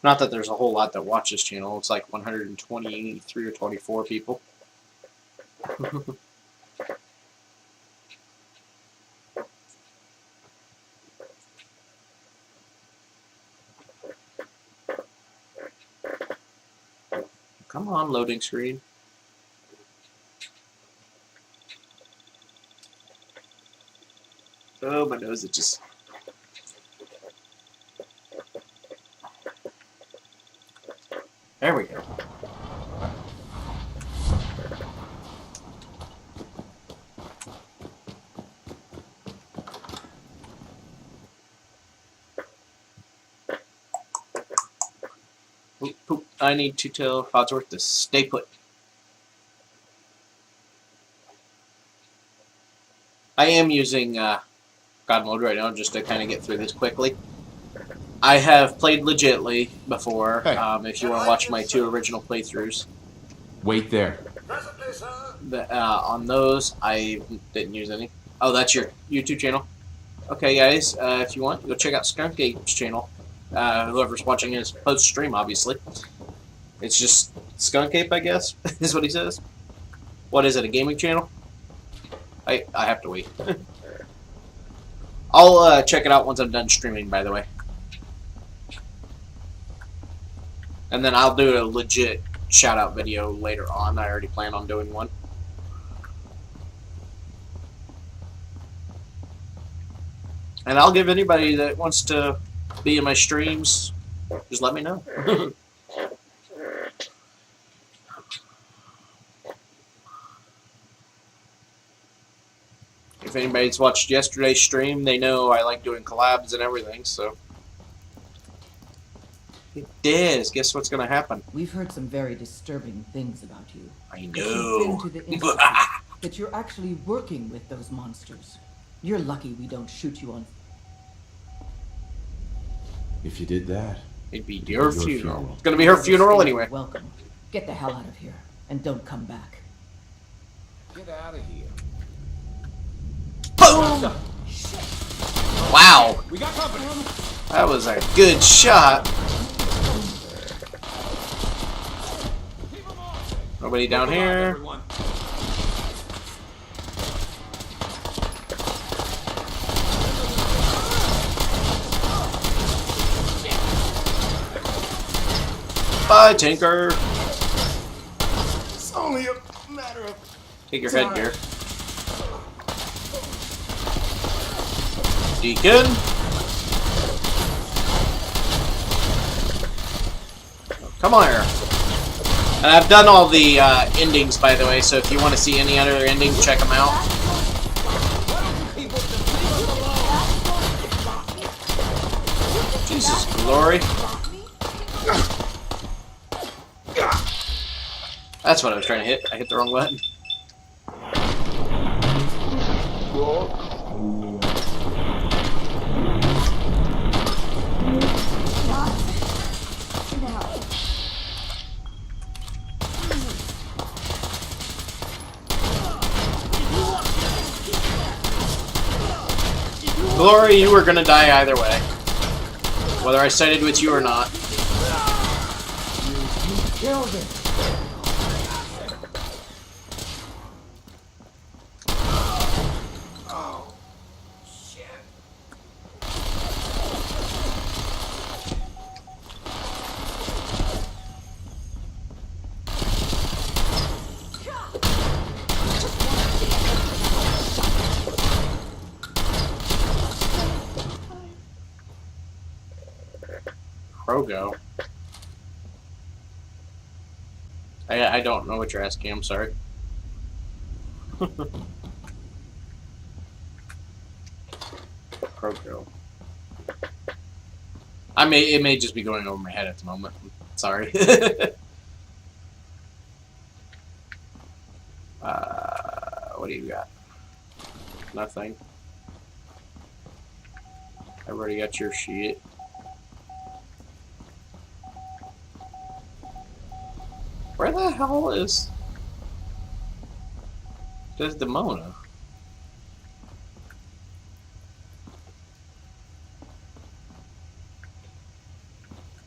Not that there's a whole lot that watch this channel. It's like 123 or 24 people. Come on, loading screen. Oh, my nose, it just... There we go. Poop, poop. I need to tell Codsworth to stay put. I am using God mode right now just to kind of get through this quickly. I have played legitly before, if you want to watch my 2 original playthroughs. Wait there. On those, I didn't use any. Oh, that's your YouTube channel? Okay, guys, if you want, go check out Skunk Ape's channel. Whoever's watching his post-stream, obviously. It's just Skunk Ape, I guess, is what he says. What is it, a gaming channel? I have to wait. I'll check it out once I'm done streaming, by the way. And then I'll do a legit shout-out video later on. I already plan on doing one. And I'll give anybody that wants to be in my streams, just let me know. If anybody's watched yesterday's stream, they know I like doing collabs and everything, so. It is. Guess what's going to happen? We've heard some very disturbing things about you. I That you've been know. to the Institute, that you're actually working with those monsters. You're lucky we don't shoot you on. If you did that, it'd be your funeral. It's going to be her funeral anyway. Welcome. Get the hell out of here and don't come back. Get out of here. Boom! Wow. We got company. That was a good shot. Nobody down here. Bye, Tinker. It's only a matter of... Take your head here. Deacon. Come on here. And I've done all the endings, by the way, so if you want to see any other endings, check them out. Jesus glory. That's what I was trying to hit. I hit the wrong button. Glory, you were gonna die either way. Whether I sided with you or not. You killed it. Oh, shit. Krogo. I don't know what you're asking, I'm sorry. Krogo. It may just be going over my head at the moment. Sorry. What do you got? Nothing. I've already got your shit. Where the hell is Desdemona?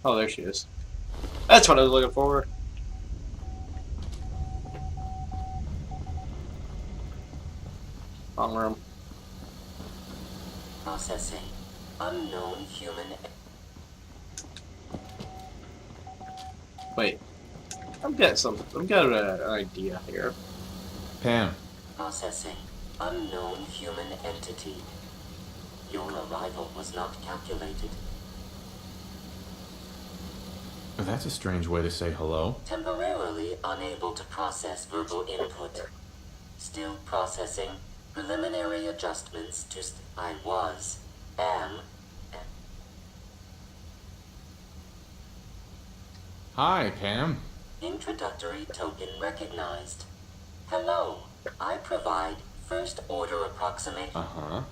Oh, there she is. That's what I was looking for. Wrong room. Processing. Unknown human. Wait. I've got an idea here. Pam. Processing. Unknown human entity. Your arrival was not calculated. That's a strange way to say hello. Temporarily unable to process verbal input. Still processing. Preliminary adjustments to am. Hi, Pam. Introductory token recognized. Hello. I provide first order approximation. Uh-huh.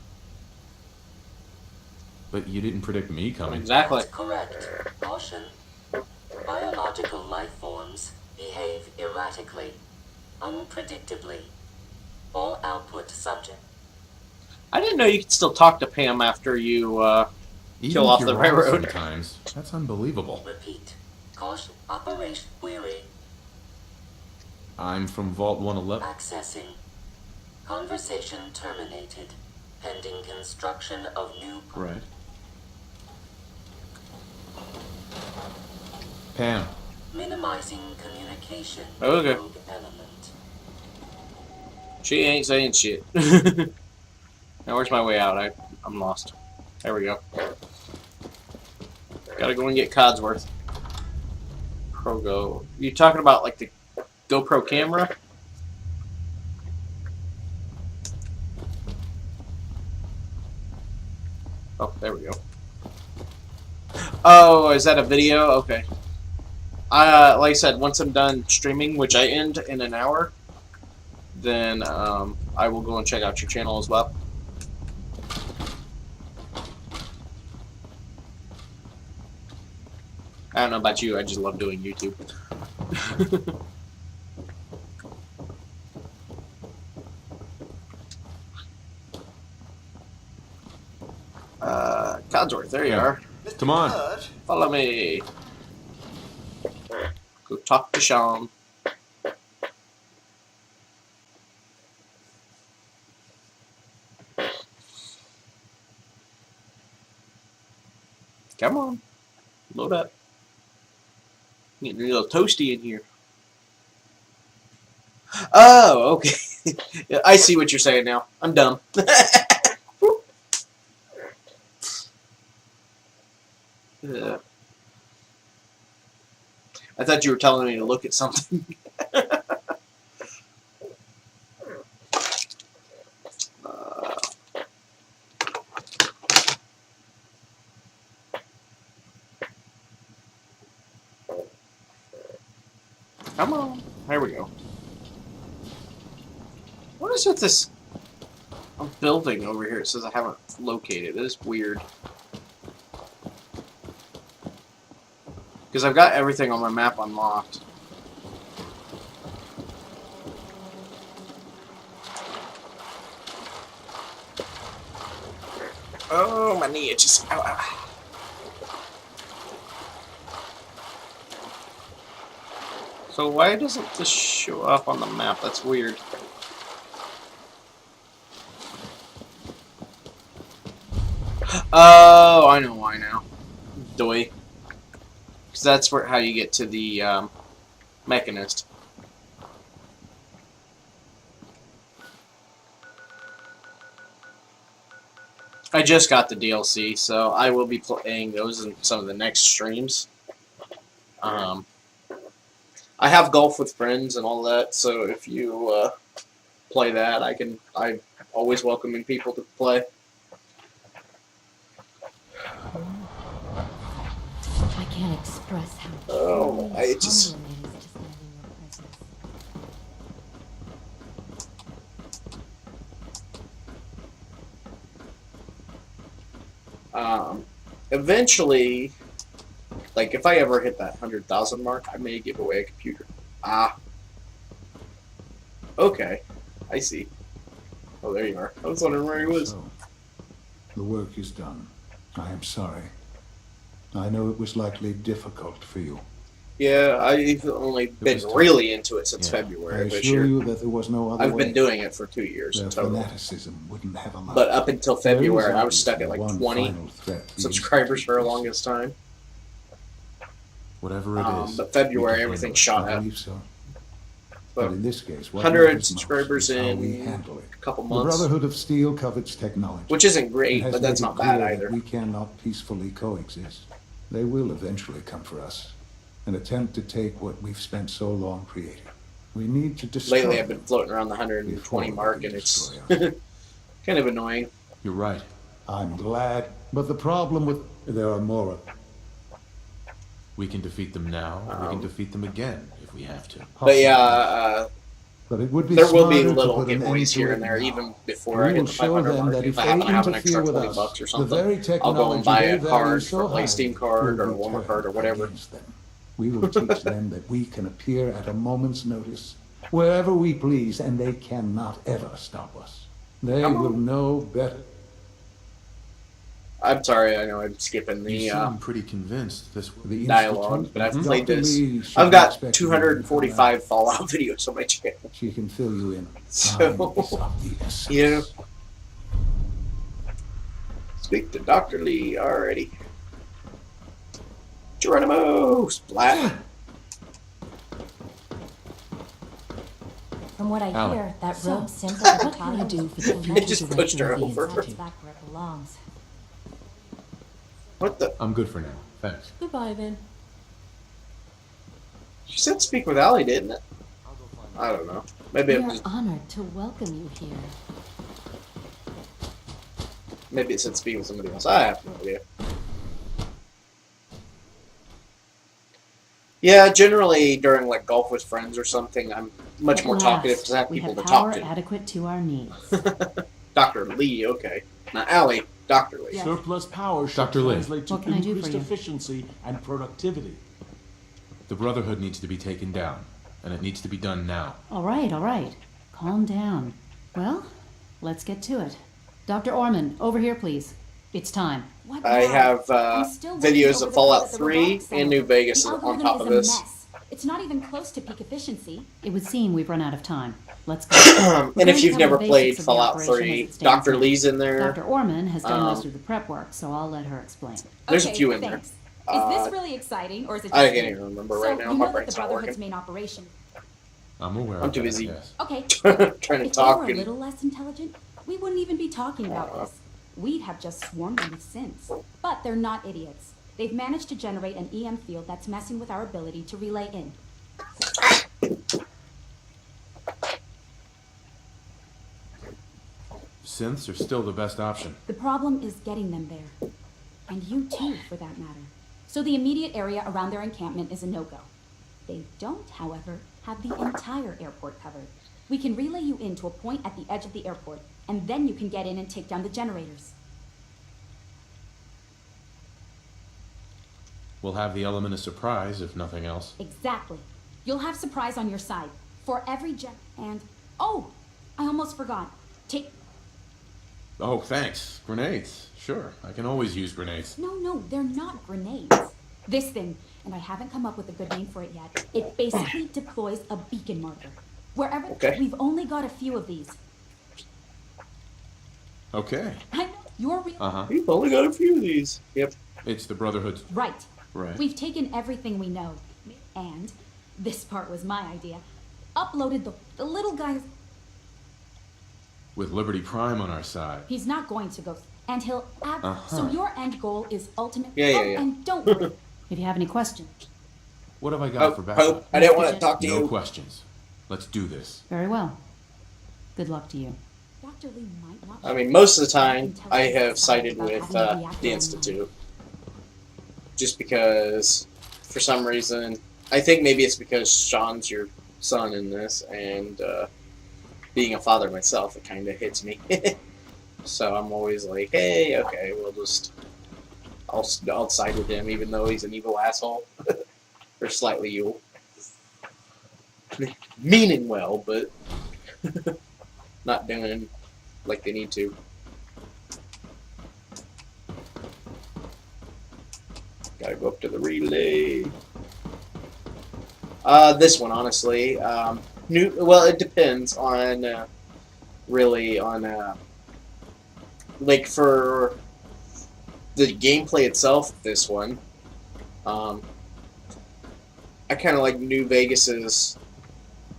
But you didn't predict me coming. Exactly. That's correct. Caution. Biological life forms behave erratically, unpredictably. All output subject. I didn't know you could still talk to Pam after you kill off the railroad. Sometimes. That's unbelievable. Repeat. Caution. Operation query. I'm from Vault 111. Accessing. Conversation terminated. Pending construction of new. Right. Pam. Minimizing communication. Okay. Rogue element. She ain't saying shit. Now where's my way out? I'm lost. There we go. Gotta go and get Codsworth. Pro-Go. You talking about like the GoPro camera? Oh, there we go. Oh, is that a video? Okay. Like I said, once I'm done streaming, which I end in an hour, then I will go and check out your channel as well. I don't know about you, I just love doing YouTube. Codsworth, there you are. Come on. Follow me. Go talk to Sean. Come on. Load up. Getting a little toasty in here. Oh, okay. Yeah, I see what you're saying now. I'm dumb. I thought you were telling me to look at something. Come on. There we go. What is with this building over here? It says I haven't located. It is weird. Because I've got everything on my map unlocked. Oh, my knee itches. Ow, ow. So why doesn't this show up on the map? That's weird. Oh, I know why now. Doy. Because that's how you get to the Mechanist. I just got the DLC, so I will be playing those in some of the next streams. I have Golf with Friends and all that, so if you play that, I'm always welcoming people to play. I can't express how I just... humbling it is to stand in your presence. Eventually, like if I ever hit that 100,000 mark, I may give away a computer. Ah. Okay. I see. Oh, there you are. I was wondering where he was. So, the work is done. I am sorry. I know it was likely difficult for you. Yeah, I've only been really into it since I February this assure year. you that there was no other I've way. been doing it for 2 years Their total. fanaticism wouldn't have allowed. But up until There is February, I was stuck at obviously like one 20 final threat the subscribers for the longest time. Whatever it is. But February, everything shot I up. believe so. So, But in this case, what 100 matters subscribers most is how we in handle it. a couple The months. Brotherhood of Steel covets technology, Which isn't great, and has but that's made not it bad clear either. that we cannot peacefully coexist. They will eventually come for us and attempt to take what we've spent so long creating. We need to destroy Lately, I've them. been floating around the 120 mark, and it's kind of annoying. You're right. I'm glad, but the problem with there are more of them. We can defeat them now, or we can defeat them again if we have to. But yeah, But it would be there will be smarter to little put an end giveaways to here it and there, now. even before We I hit will the show 500 them mark. that If if I they happen to have an extra interfere with 20 us, bucks or the something, very I'll go technology and buy they a value card so for a highly PlayStation card or a will Walmart turn card or whatever. against them. We will teach them that we can appear at a moment's notice, wherever we please, and they cannot ever stop us. They Come will on. know better. I'm sorry, I know I'm skipping the You seem pretty convinced this The dialogue, but I've Institute, played Dr. this. Lee should I've be got expected 245 Fallout videos on my channel. She can fill you in. So, yeah. Speak to Dr. Lee already. Geronimo! Splat! From what I Alan. hear, that So, rogue synth what can I do for the will future It just pushed her director of the over. Institute? back where it belongs. What the? I'm good for now. Thanks. Goodbye, then. She said speak with Allie, didn't it? I don't know. Maybe We it are was. honored to welcome you here. Maybe it said speak with somebody else. I have no idea. Yeah, generally during like golf with friends or something, I'm much more talkative because I have we people have to power talk to. adequate to our needs. Dr. Lee, okay. Not Allie, Dr. Lee. Surplus power should Dr. Lee. translate to What can I do for increased you? efficiency and productivity. The Brotherhood needs to be taken down, and it needs to be done now. All right, all right. Calm down. Well, let's get to it. Dr. Orman, over here, please. It's time. What I now? have I'm still working videos over of the Fallout code at the 3 robotics and center. New Vegas The on algorithm top of is a this. mess. It's not even close to peak efficiency. It would seem we've run out of time. Let's go. We're And going if to you've cover never the played basics of the Fallout operation 3, as it stands Dr. now. Lee's in there. Dr. Orman has done most of the prep work, so I'll let her explain. There's a Okay, few in thanks. there. Is this really exciting, or is it just I can't me? even remember So, right now. you My know that brain's the not Brotherhood's working. main operation. I'm aware I'm of too that, busy. yes. Okay. Trying to If talk we were a and little less intelligent, we wouldn't even be talking about this. We'd have just swarmed them with synths. But they're not idiots. They've managed to generate an EM field that's messing with our ability to relay in. Synths are still the best option. The problem is getting them there. And you too, for that matter. So the immediate area around their encampment is a no-go. They don't, however, have the entire airport covered. We can relay you in to a point at the edge of the airport, and then you can get in and take down the generators. We'll have the element of surprise, if nothing else. Exactly. You'll have surprise on your side. For every and... Oh! I almost forgot. Take... Oh, thanks. Grenades. Sure, I can always use grenades. No, they're not grenades. This thing, and I haven't come up with a good name for it yet, it basically deploys a beacon marker. Wherever... Okay. We've only got a few of these. Okay. I know, you're real... Uh-huh. We've only got a few of these. Yep. It's the Brotherhood's... Right. Right. We've taken everything we know, and, this part was my idea, uploaded the little guy's... With Liberty Prime on our side. He's not going to go... And he'll... Uh-huh. So your end goal is ultimate... Yeah. And don't worry. If you have any questions. What have I got for backup? Hope. I didn't want to talk to No you. questions. Let's do this. Very well. Good luck to you. Dr. Lee might not... I mean, most of the time, I have sided with the Institute. Just because, for some reason, I think maybe it's because Sean's your son in this, and being a father myself, it kind of hits me. So I'm always like, hey, okay, we'll just... I'll side with him, even though he's an evil asshole. Or slightly evil. Meaning well, but not doing like they need to. Gotta go up to the relay. This one, honestly. Well, it depends on, really, on, like, for the gameplay itself, this one. I kind of like New Vegas's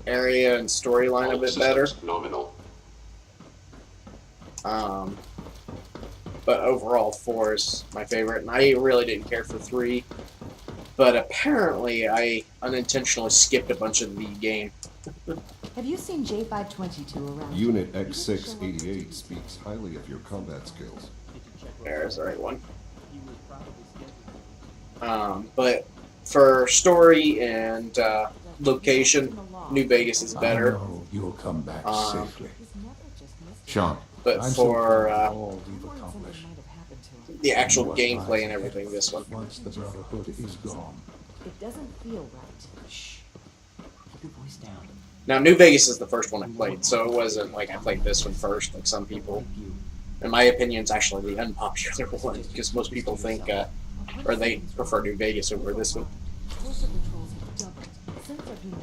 area and storyline a bit better. Nominal. But overall, 4 is my favorite, and I really didn't care for 3. But apparently, I unintentionally skipped a bunch of the game. Have you seen J522 around? Unit X688 speaks highly of your combat skills. There's the right one. But for story and location, New Vegas is better. I know you'll come back safely. Sean. But I'm for all we've accomplished. the actual gameplay and everything, this one. Once the Brotherhood is gone. It doesn't feel right. Shh. Keep your voice down. Now, New Vegas is the first one I played, so it wasn't like I played this one first, like some people. In my opinion, it's actually the unpopular one, because most people think, or they prefer New Vegas over this one.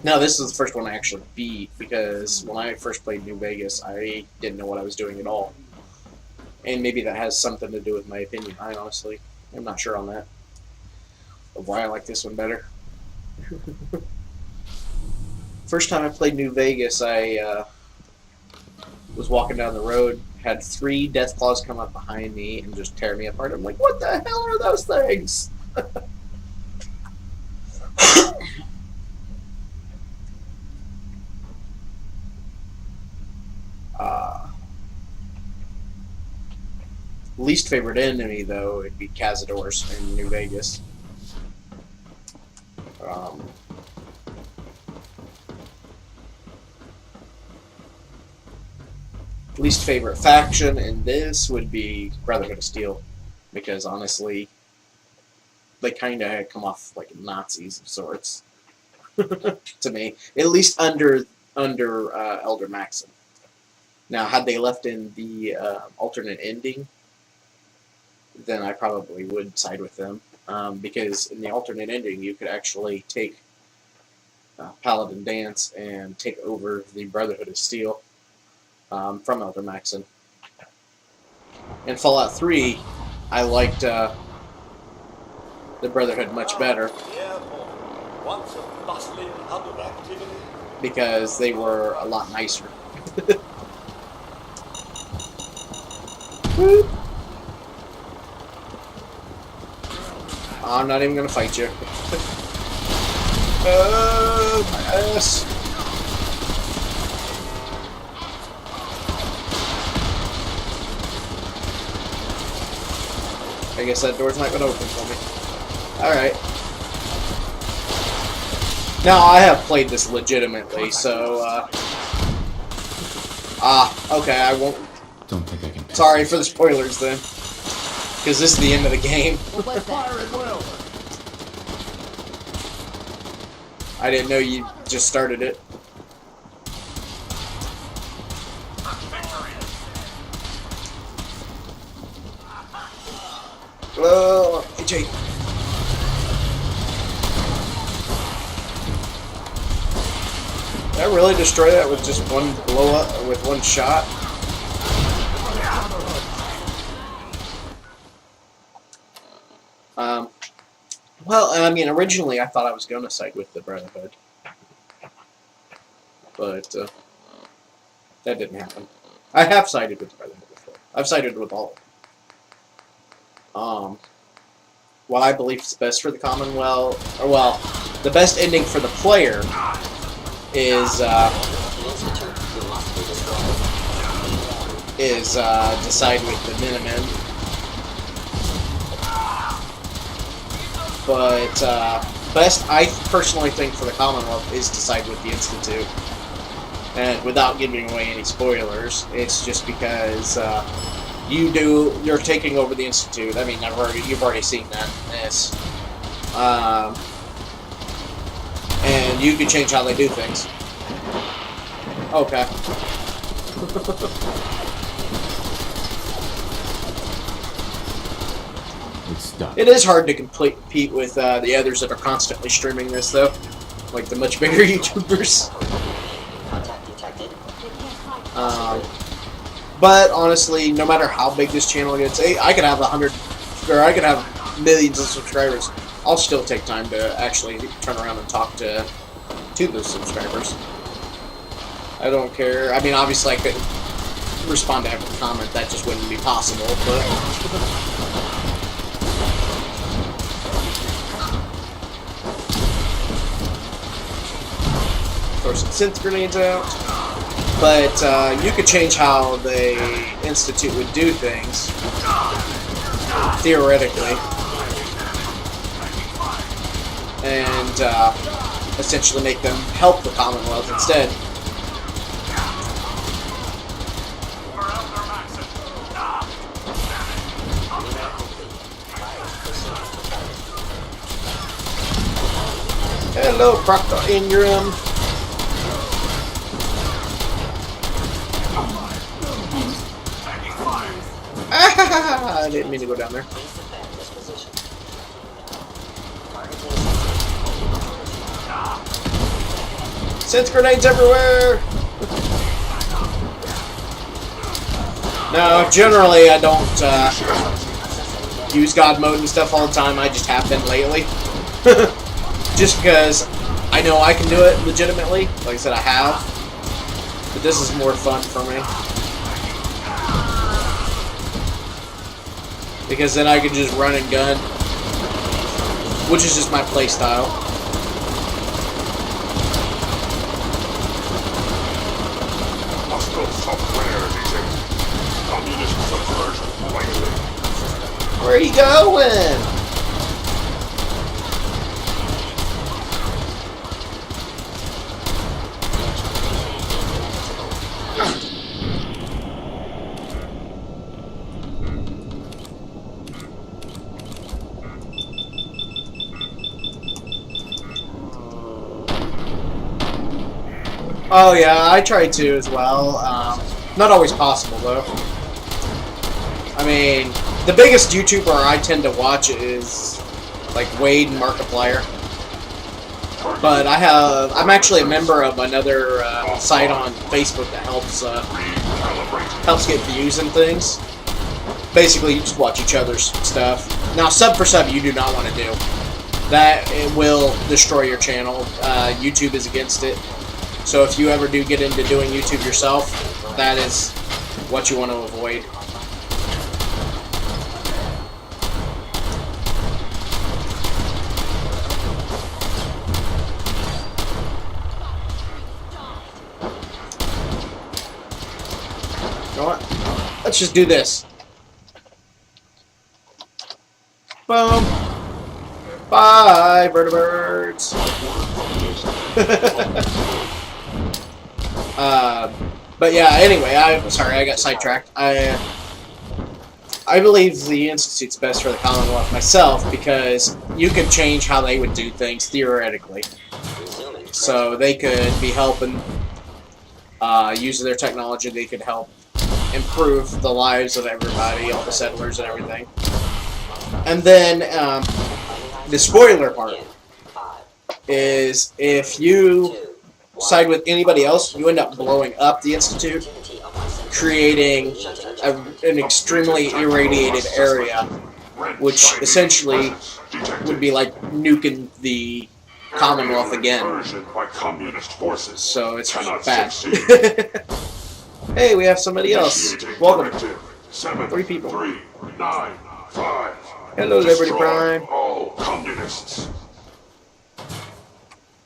No, this is the first one I actually beat, because when I first played New Vegas, I didn't know what I was doing at all. And maybe that has something to do with my opinion. I honestly am not sure on that. Of why I like this one better. First time I played New Vegas, I was walking down the road, had 3 Deathclaws come up behind me and just tear me apart. I'm like, what the hell are those things? Least favorite enemy, though, it'd be Cazadors in New Vegas. Least favorite faction in this would be Brotherhood of Steel, because honestly, they kind of come off like Nazis of sorts to me, at least under Elder Maxim. Now, had they left in the alternate ending, then I probably would side with them, because in the alternate ending, you could actually take Paladin Dance and take over the Brotherhood of Steel. From Elder Maxim. In Fallout 3, I liked the Brotherhood much better because they were a lot nicer. I'm not even gonna fight you. Oh, my ass. I guess that door's not going to open for me. Alright. Now, I have played this legitimately, so, okay, I won't... Don't think I can... Sorry for the spoilers, then. Because this is the end of the game. I didn't know you just started it. Oh, hey, Jake. Did I really destroy that with just one blow up, with one shot? Well, I mean, originally I thought I was going to side with the Brotherhood. But, that didn't happen. I have sided with the Brotherhood before. I've sided with all of them. What I believe is best for the Commonwealth, or well, the best ending for the player is decide with the Minutemen. But best, I personally think, for the Commonwealth is decide with the Institute. And without giving away any spoilers, it's just because you're taking over the Institute. I mean, you've already seen that in this. And you can change how they do things. Okay. It's done. It is hard to compete with the others that are constantly streaming this, though. Like the much bigger YouTubers. But honestly, no matter how big this channel gets, I could have 100, or I could have millions of subscribers. I'll still take time to actually turn around and talk to those subscribers. I don't care. I mean, obviously, I couldn't respond to every comment. That just wouldn't be possible. But throw some synth grenades out. But you could change how the Institute would do things, theoretically, and essentially make them help the Commonwealth instead. Hello, Proctor Ingram. I didn't mean to go down there. Synth grenades everywhere! No, generally I don't use God mode and stuff all the time. I just have been lately. Just because I know I can do it legitimately. Like I said, I have. But this is more fun for me. Because then I can just run and gun, which is just my play style. Where are you going? Oh yeah, I try to as well. Not always possible though. I mean, the biggest YouTuber I tend to watch is like Wade and Markiplier. But I'm actually a member of another site on Facebook that helps get views and things. Basically, you just watch each other's stuff. Now, sub for sub, you do not want to do. That it will destroy your channel. YouTube is against it. So if you ever do get into doing YouTube yourself, that is what you want to avoid. You know what? Let's just do this. Boom. Bye, birds. But yeah, anyway, I'm sorry, I got sidetracked. I believe the Institute's best for the Commonwealth myself because you could change how they would do things theoretically. So they could be helping, using their technology, they could help improve the lives of everybody, all the settlers and everything. And then, the spoiler part is if you side with anybody else, you end up blowing up the Institute, creating an extremely irradiated area, which essentially would be like nuking the Commonwealth again. So it's bad. Hey, we have somebody else. Welcome. 3 people. Hello, Liberty Prime. All communists.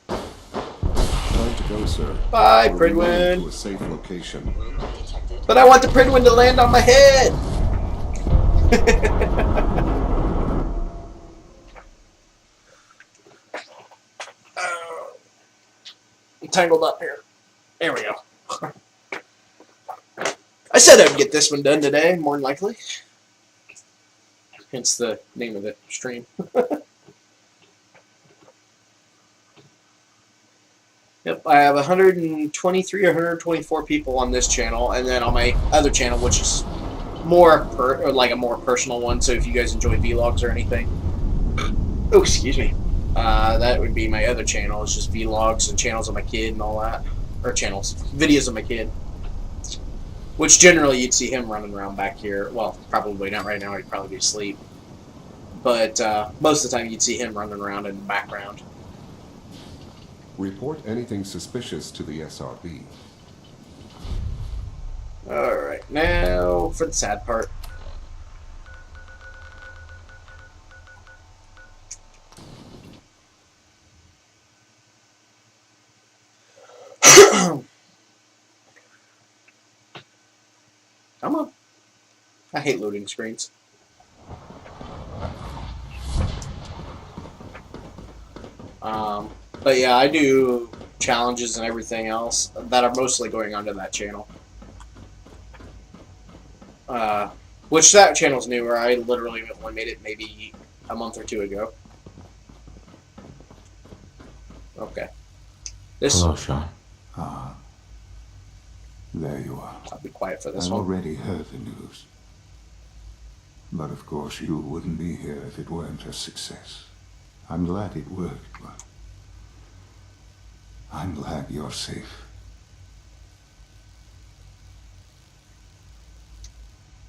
Time to go, sir. Bye, We're moving Pridwin. to a safe location. But I want the Pridwin to land on my head. I'm tangled up here. There we go. I said I'd get this one done today, more than likely. Hence the name of the stream. Yep, I have 123 or 124 people on this channel, and then on my other channel, which is like a more personal one. So if you guys enjoy vlogs or anything, oh excuse me, that would be my other channel. It's just vlogs and channels of my kid and all that, or videos of my kid. Which generally you'd see him running around back here. Well, probably not right now. He'd probably be asleep. But most of the time you'd see him running around in the background. Report anything suspicious to the SRB. Alright, now for the sad part. Come on. I hate loading screens. But yeah, I do challenges and everything else that are mostly going onto that channel. Which that channel's newer. I literally only made it maybe a month or two ago. Okay. Hello, Sean. Ah. There you are. I'll be quiet for this I've one. already heard the news. But of course you wouldn't be here if it weren't a success. I'm glad it worked, but I'm glad you're safe.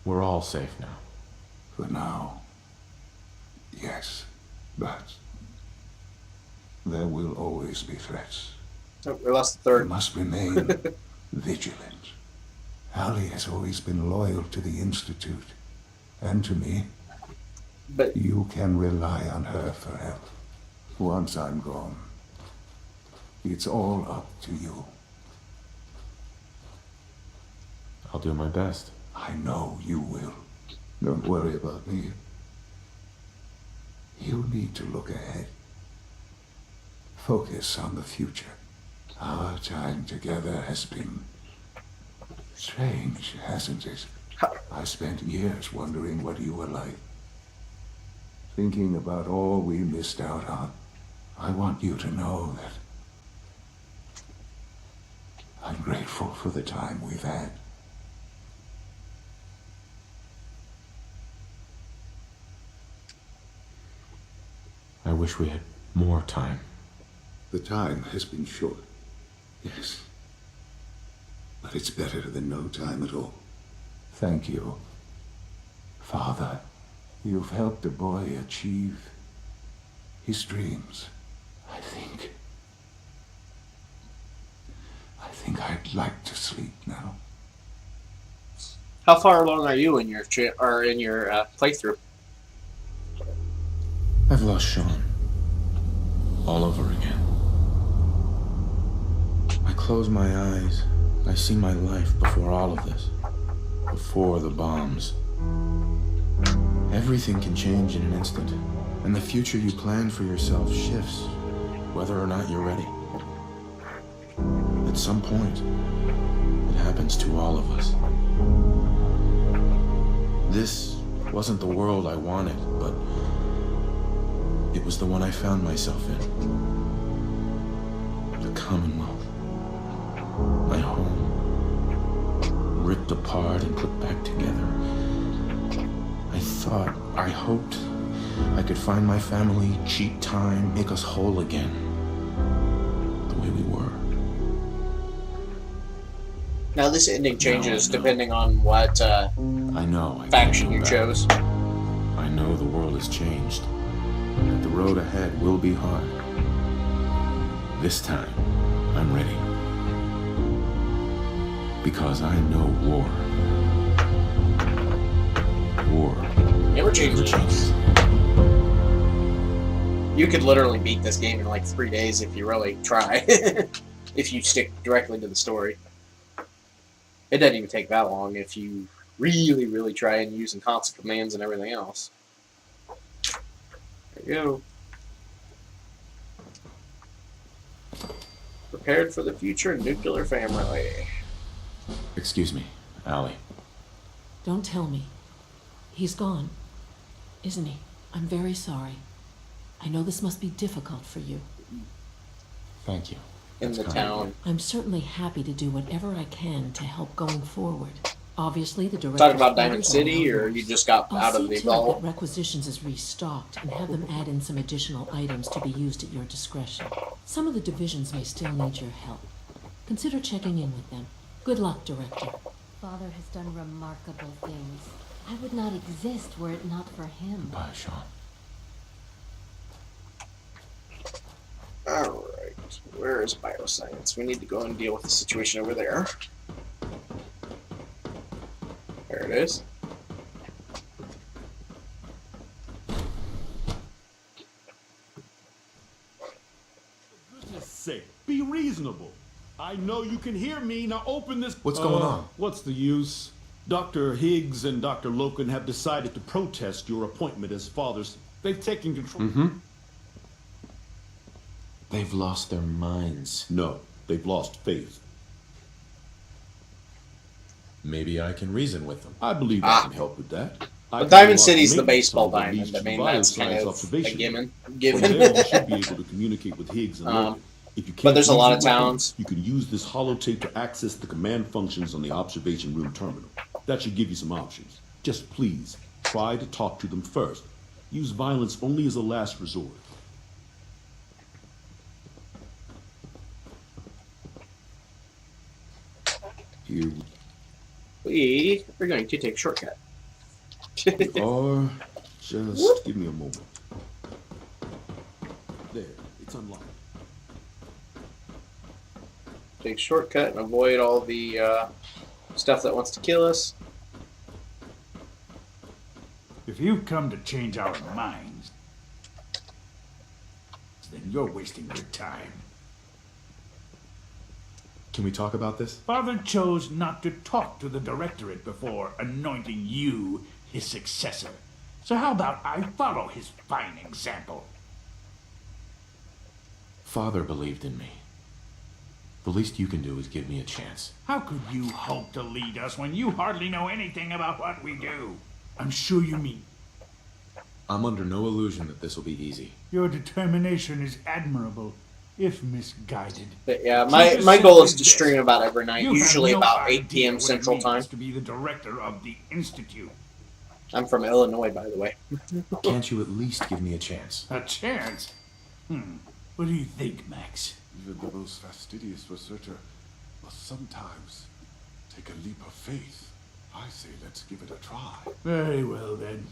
We're all safe now. For now. Yes, but there will always be threats. Oh, we lost the third. We must remain vigilant. Allie has always been loyal to the Institute, and to me. But you can rely on her for help. Once I'm gone, it's all up to you. I'll do my best. I know you will. Don't worry about me. You need to look ahead. Focus on the future. Our time together has been strange, hasn't it? I spent years wondering what you were like. Thinking about all we missed out on. I want you to know that I'm grateful for the time we've had. I wish we had more time. The time has been short, yes. But it's better than no time at all. Thank you, Father. You've helped a boy achieve his dreams. I think I'd like to sleep now. how far along are you in your playthrough? I've lost Sean. All over again. I close my eyes. I see my life before all of this. Before the bombs. Everything can change in an instant. And the future you plan for yourself shifts, whether or not you're ready. At some point, it happens to all of us. This wasn't the world I wanted, but it was the one I found myself in. The Commonwealth. My home. Ripped apart and put back together. I hoped I could find my family, cheat time, make us whole again. The way we were. Now this ending changes depending on what faction you chose. I know the world has changed. That the road ahead will be hard. This time, I'm ready. Because I know war. War never changes. You could literally beat this game in like 3 days if you really try. If you stick directly to the story. It doesn't even take that long if you really, really try and using console commands and everything else. There you go. Prepared for the future nuclear family. Excuse me, Allie. Don't tell me. He's gone, isn't he? I'm very sorry. I know this must be difficult for you. Thank you. In the town. I'm certainly happy to do whatever I can to help going forward. Obviously, the director's Talking about Diamond orders are City, now or yours. you just got I'll out of see the to it that vault? requisitions is restocked and have them add in some additional items to be used at your discretion. Some of the divisions may still need your help. Consider checking in with them. Good luck, Director. Father has done remarkable things. I would not exist were it not for him. Goodbye, Sean. Alright, where is bioscience? We need to go and deal with the situation over there. There it is. For goodness sake, be reasonable. I know you can hear me. Now open this. What's going on? What's the use? Dr. Higgs and Dr. Loken have decided to protest your appointment as fathers. They've taken control. Mm-hmm. They've lost their minds. No, they've lost faith. Maybe I can reason with them. I believe I can help with that. But Diamond City's the baseball diamond. I mean, that's kind of a given. From there, you should be able to communicate with Higgs and Loken. If you can't But there's a lot of use your weapon, towns. You can use this holotape to access the command functions on the observation room terminal. That should give you some options. Just please, try to talk to them first. Use violence only as a last resort. Here We're going to take a shortcut. or just give me a moment. There, it's unlocked. Take a shortcut and avoid all the stuff that wants to kill us. If you've come to change our minds, then you're wasting your time. Can we talk about this? Father chose not to talk to the Directorate before anointing you his successor. So how about I follow his fine example? Father believed in me. The least you can do is give me a chance. How could you hope to lead us when you hardly know anything about what we do? I'm sure you mean. I'm under no illusion that this will be easy. Your determination is admirable, if misguided. But yeah, my goal is to stream about every night, You have usually no about idea 8 p.m. what it Central means Time. to be the director of the Institute. I'm from Illinois, by the way. Can't you at least give me a chance? A chance? What do you think, Max? Even the most fastidious researcher must sometimes take a leap of faith. I say let's give it a try. Very well, then.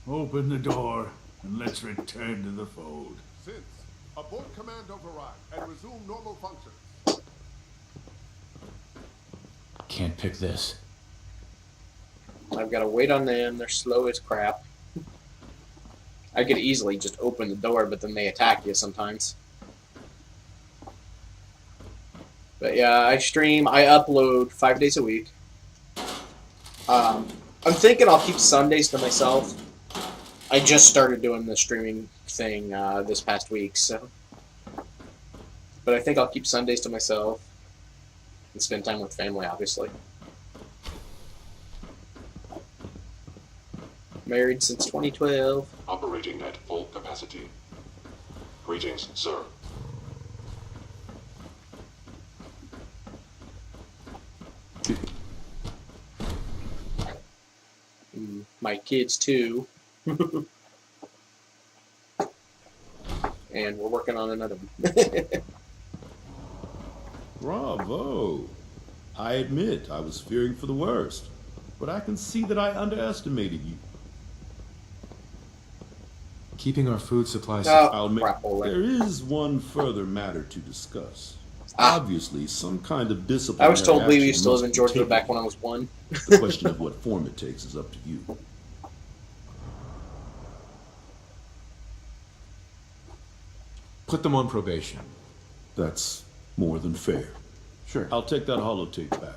Open the door, and let's return to the fold. Since, abort command override and resume normal functions. Can't pick this. I've got to wait on them. They're slow as crap. I could easily just open the door, but then they attack you sometimes. But yeah, I stream. I upload 5 days a week. I'm thinking I'll keep Sundays to myself. I just started doing the streaming thing this past week, so. But I think I'll keep Sundays to myself and spend time with family, obviously. Married since 2012. Operating at full capacity. Greetings, sir. My kids too. And we're working on another one. Bravo. I admit I was fearing for the worst, but I can see that I underestimated you. Keeping our food supplies. I'll make. There is one further matter to discuss. Obviously, some kind of discipline. I was told we used to live in Georgia back when I was 1. The question of what form it takes is up to you. Put them on probation. That's more than fair. Sure. I'll take that holotape back.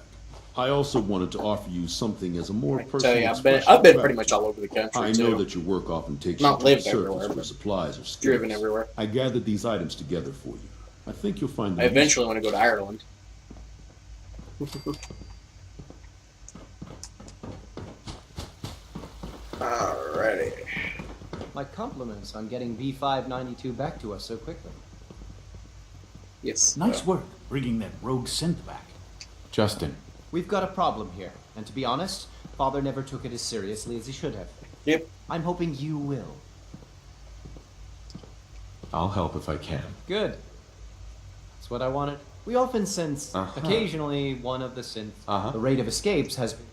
I also wanted to offer you something as a more personal Tell you, expression I've been of pretty much all over the country. I too. know that your work often takes Not you to the lived surface everywhere, where but supplies are scarce. driven everywhere. I gathered these items together for you. I think you'll find them I eventually want to go to Ireland. Alrighty. My compliments on getting B592 back to us so quickly. Yes. Nice work bringing that rogue synth back. Justin, We've got a problem here, and to be honest, Father never took it as seriously as he should have. Yep. I'm hoping you will. I'll help if I can. Good. That's what I wanted. We often sense, occasionally, one of the synths. The rate of escapes has been...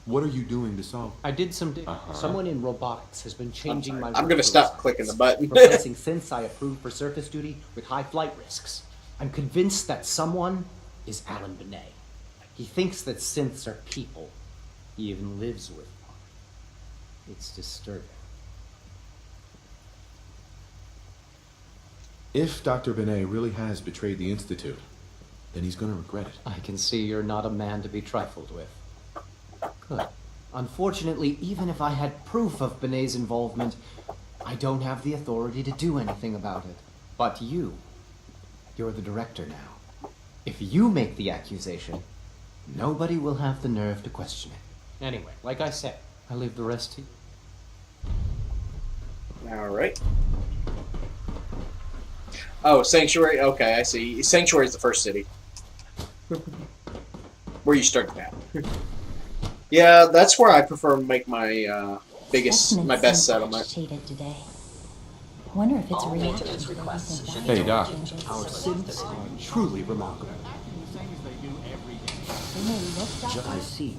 What are you doing to solve? I did some Someone in robotics has been changing my... I'm gonna stop clicking the button. Replacing synths I approve for surface duty with high flight risks. I'm convinced that someone is Alan Benet. He thinks that synths are people. He even lives with one. It's disturbing. If Dr. Benet really has betrayed the Institute, then he's going to regret it. I can see you're not a man to be trifled with. Good. Unfortunately, even if I had proof of Benet's involvement, I don't have the authority to do anything about it. But you're the director now. If you make the accusation, nobody will have the nerve to question it. Anyway, like I said, I leave the rest to you. Alright. Oh, Sanctuary. Okay, I see. Sanctuary is the first city. Where you start at. Yeah, that's where I prefer to make my my best settlement. Today. I wonder if it's a reaction to requests. Hey, Doc. Our synths are truly remarkable. I see.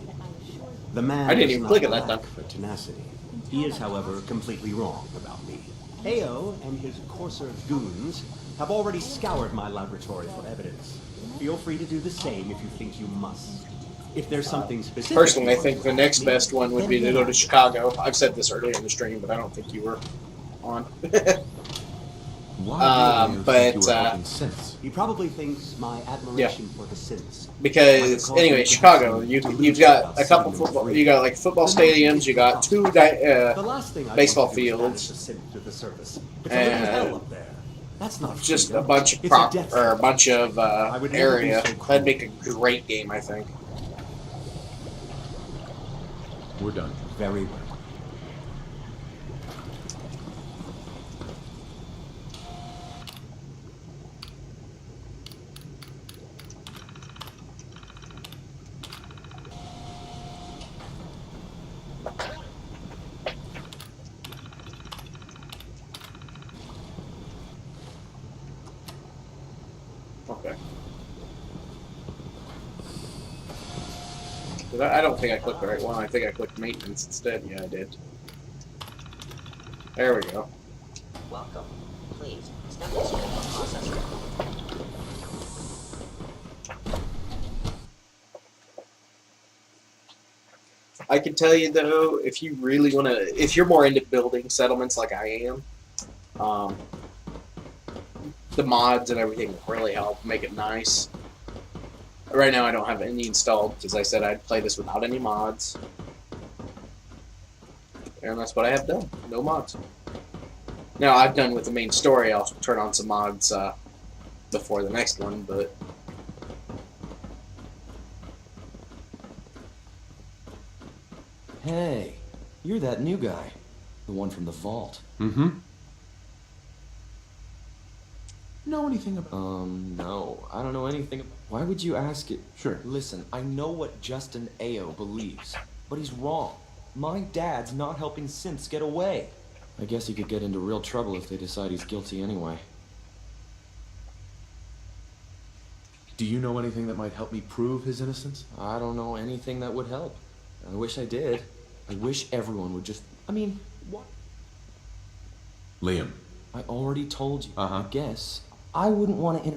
The man I didn't even click it that lack time. for tenacity. He is, however, completely wrong about me. AO and his coarser goons have already scoured my laboratory for evidence. Feel free to do the same if you think you must. If there's something specific... Personally, I think the next best one would be to go to Chicago. I've said this earlier in the stream, but I don't think you were on. He probably thinks my admiration for the synths. Because anyway, Chicago, you've got a couple football. You got like football stadiums. You got two baseball fields, and that's not just a bunch of area. That'd make a great game, I think. We're done. Very well. Okay. I don't think I clicked the right one. I think I clicked maintenance instead. Yeah, I did. There we go. Welcome. Please, step this way for processing. I can tell you though, if you really want to, if you're more into building settlements like I am, the mods and everything will really help make it nice. Right now I don't have any installed, because I said I'd play this without any mods. And that's what I have done. No mods. Now, I've done with the main story. I'll turn on some mods before the next one, but... Hey, you're that new guy. The one from the vault. Mm-hmm. Know anything about... no. I don't know anything about... Why would you ask it? Sure. Listen, I know what Justin Ao believes, but he's wrong. My dad's not helping synths get away. I guess he could get into real trouble if they decide he's guilty anyway. Do you know anything that might help me prove his innocence? I don't know anything that would help. I wish I did. I wish everyone would just... I mean, what? Liam. I already told you. I guess I wouldn't want to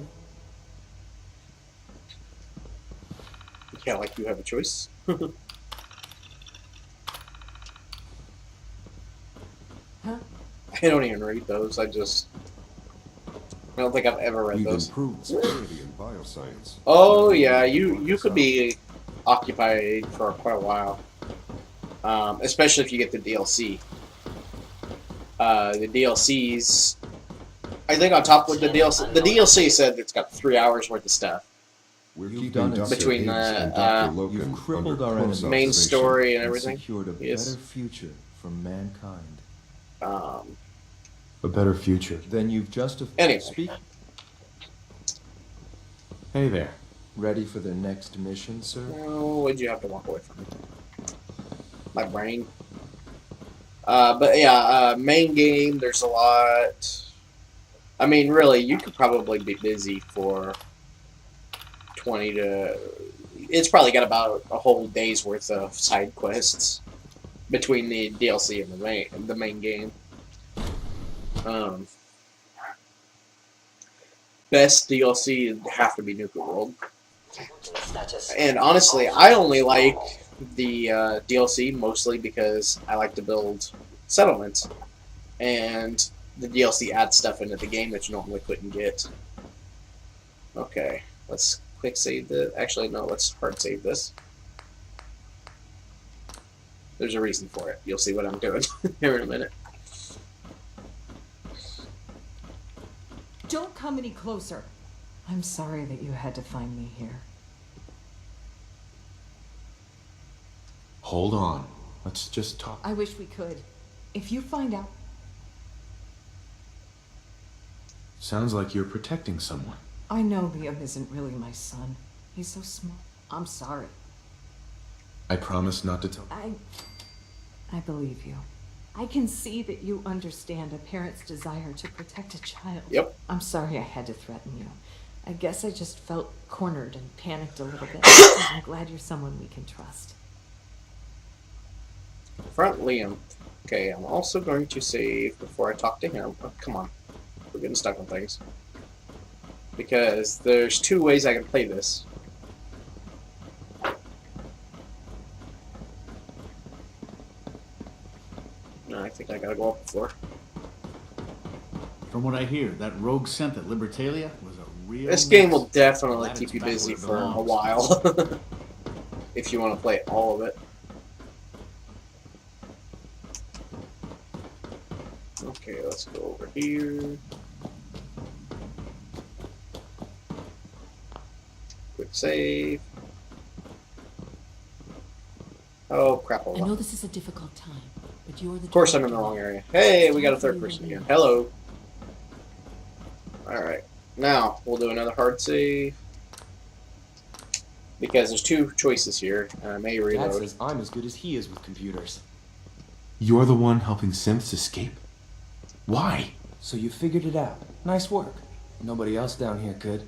Yeah, like you have a choice. Huh? I don't even read those. I don't think I've ever read those. Improved security in bioscience. Oh yeah, you could be occupied for quite a while, especially if you get the DLC. The DLCs, I think on top of the DLC said it's got 3 hours worth of stuff. We're keeping between You've crippled our enemies. main story and everything. Secured a better future for mankind. A better future. Then you've justified. Anyway. Speak. Hey there. Ready for the next mission, sir? Oh, what'd you have to walk away from me? My brain. But yeah, main game, there's a lot. I mean, really, you could probably be busy for 20 to... It's probably got about a whole day's worth of side quests between the DLC and the main game. Best DLC would have to be Nuka World. And honestly, I only like the DLC mostly because I like to build settlements. And the DLC adds stuff into the game that you normally couldn't get. Okay, let's quick save this. Actually, no, let's hard save this. There's a reason for it. You'll see what I'm doing here in a minute. Don't come any closer. I'm sorry that you had to find me here. Hold on. Let's just talk. I wish we could. If you find out... Sounds like you're protecting someone. I know Liam isn't really my son. He's so small. I'm sorry. I promise not to tell. I believe you. I can see that you understand a parent's desire to protect a child. Yep. I'm sorry I had to threaten you. I guess I just felt cornered and panicked a little bit. I'm glad you're someone we can trust. Front Liam. Okay, I'm also going to save before I talk to him. Oh, come on. We're getting stuck on things. Because there's two ways I can play this. No, I think I gotta go up the floor. From what I hear, that rogue synth at Libertalia was a real This game will mess. definitely Glad keep it's you back busy where it for a belongs. while. If you want to play all of it. Okay, let's go over here. Quick save. Oh, crap. I know this is a difficult time, but you're the... Of course I'm in the wrong area. Hey, we got a third person again. Hello. Alright. Now, we'll do another hard save. Because there's two choices here, and I may Dad reload. says I'm as good as he is with computers. You're the one helping synths escape? Why? So you figured it out. Nice work. Nobody else down here could.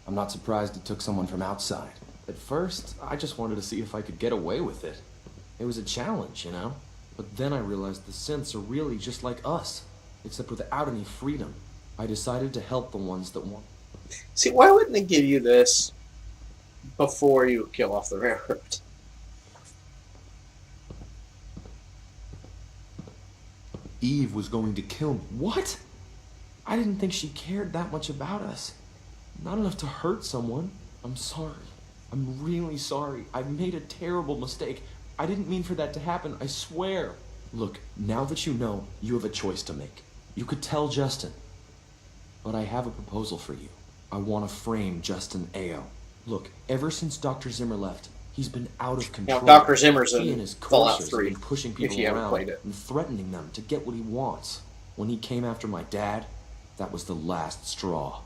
I'm not surprised it took someone from outside. At first, I just wanted to see if I could get away with it. It was a challenge, you know? But then I realized the synths are really just like us, except without any freedom. I decided to help the ones that want. See, why wouldn't they give you this before you kill off the railroad? Eve was going to kill me. What? I didn't think she cared that much about us. Not enough to hurt someone. I'm sorry. I'm really sorry. I made a terrible mistake. I didn't mean for that to happen, I swear. Look, now that you know, you have a choice to make. You could tell Justin. But I have a proposal for you. I want to frame Justin Ao. Look, ever since Dr. Zimmer left, he's been out of control. Now, Dr. Zimmer's He in and his Fallout coursers 3, have been pushing if people you haven't around played it. and threatening them to get what he wants. When he came after my dad, that was the last straw.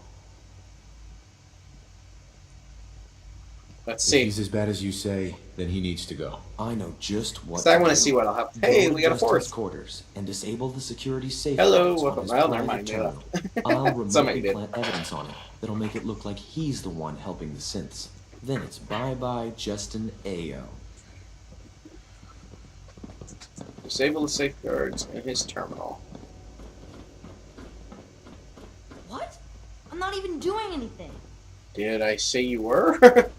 Let's If see. he's as bad as you say, then he needs to go. I know just what. So I to want to do. see what I'll have. Hey, Go we to got a fourth. Justin's quarters and disable the security safe. Hello, on welcome. his Well, never private mind, they terminal. left. I'll Somebody remotely did. plant evidence on it that'll make it look like he's the one helping the synths. Then it's bye-bye Justin Ao. Disable the safeguards in his terminal. What? I'm not even doing anything. Did I say you were?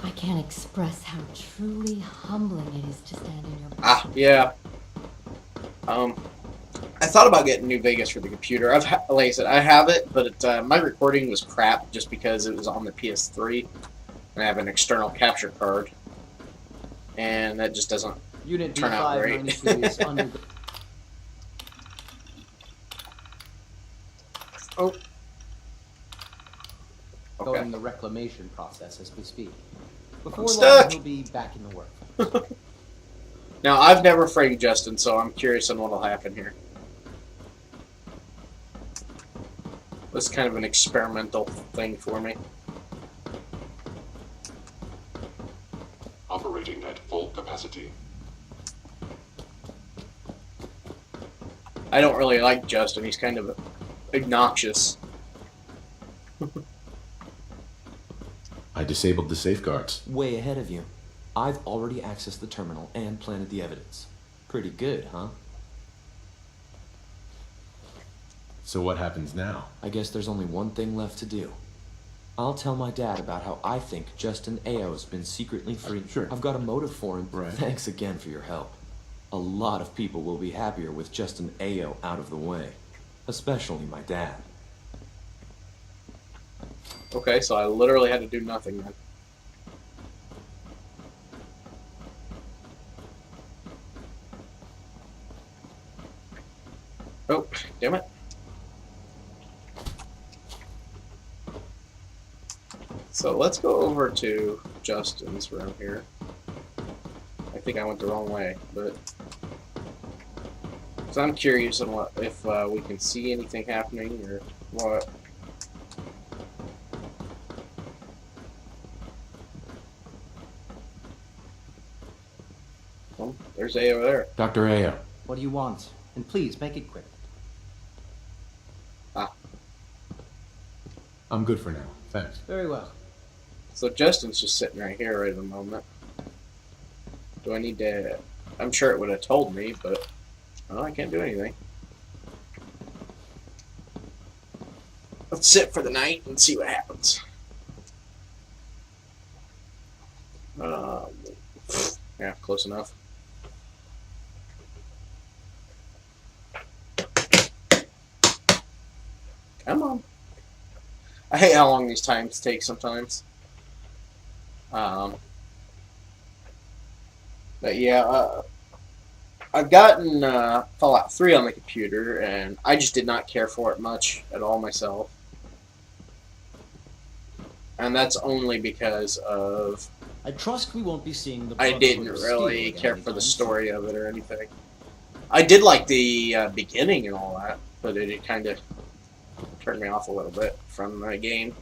I can't express how truly humbling it is to stand in your Yeah. I thought about getting New Vegas for the computer. Like I said, I have it, but my recording was crap just because it was on the PS3, and I have an external capture card, and that just doesn't Unit turn out great. B592 is under the... Oh. Going the reclamation process as we speak. Before I'm long, stuck. he'll be back in the work. Now, I've never framed Justin, so I'm curious on what'll happen here. was kind of an experimental thing for me. Operating at full capacity. I don't really like Justin. He's kind of obnoxious. I disabled the safeguards. Way ahead of you. I've already accessed the terminal and planted the evidence. Pretty good, huh? So what happens now? I guess there's only one thing left to do. I'll tell my dad about how I think Justin Ao's been secretly free. Sure. I've got a motive for him. Right. Thanks again for your help. A lot of people will be happier with Justin Ao out of the way. Especially my dad. Okay, so I literally had to do nothing then. Oh, damn it. So let's go over to Justin's room here. I think I went the wrong way, but... So I'm curious on what, if we can see anything happening, or what. Well, there's A over there. Dr. Ao. What do you want? And please, make it quick. Ah. I'm good for now. Thanks. Very well. So Justin's just sitting right here right at the moment. Do I need to... I'm sure it would have told me, but... Well, I can't do anything. Let's sit for the night and see what happens. Yeah, close enough. Come on. I hate how long these times take sometimes. But yeah, I've gotten Fallout 3 on the computer, and I just did not care for it much at all myself. And that's only because of... I trust we won't be seeing the... I didn't really care for the story of it or anything. I did like the beginning and all that, but it kind of turned me off a little bit from the game.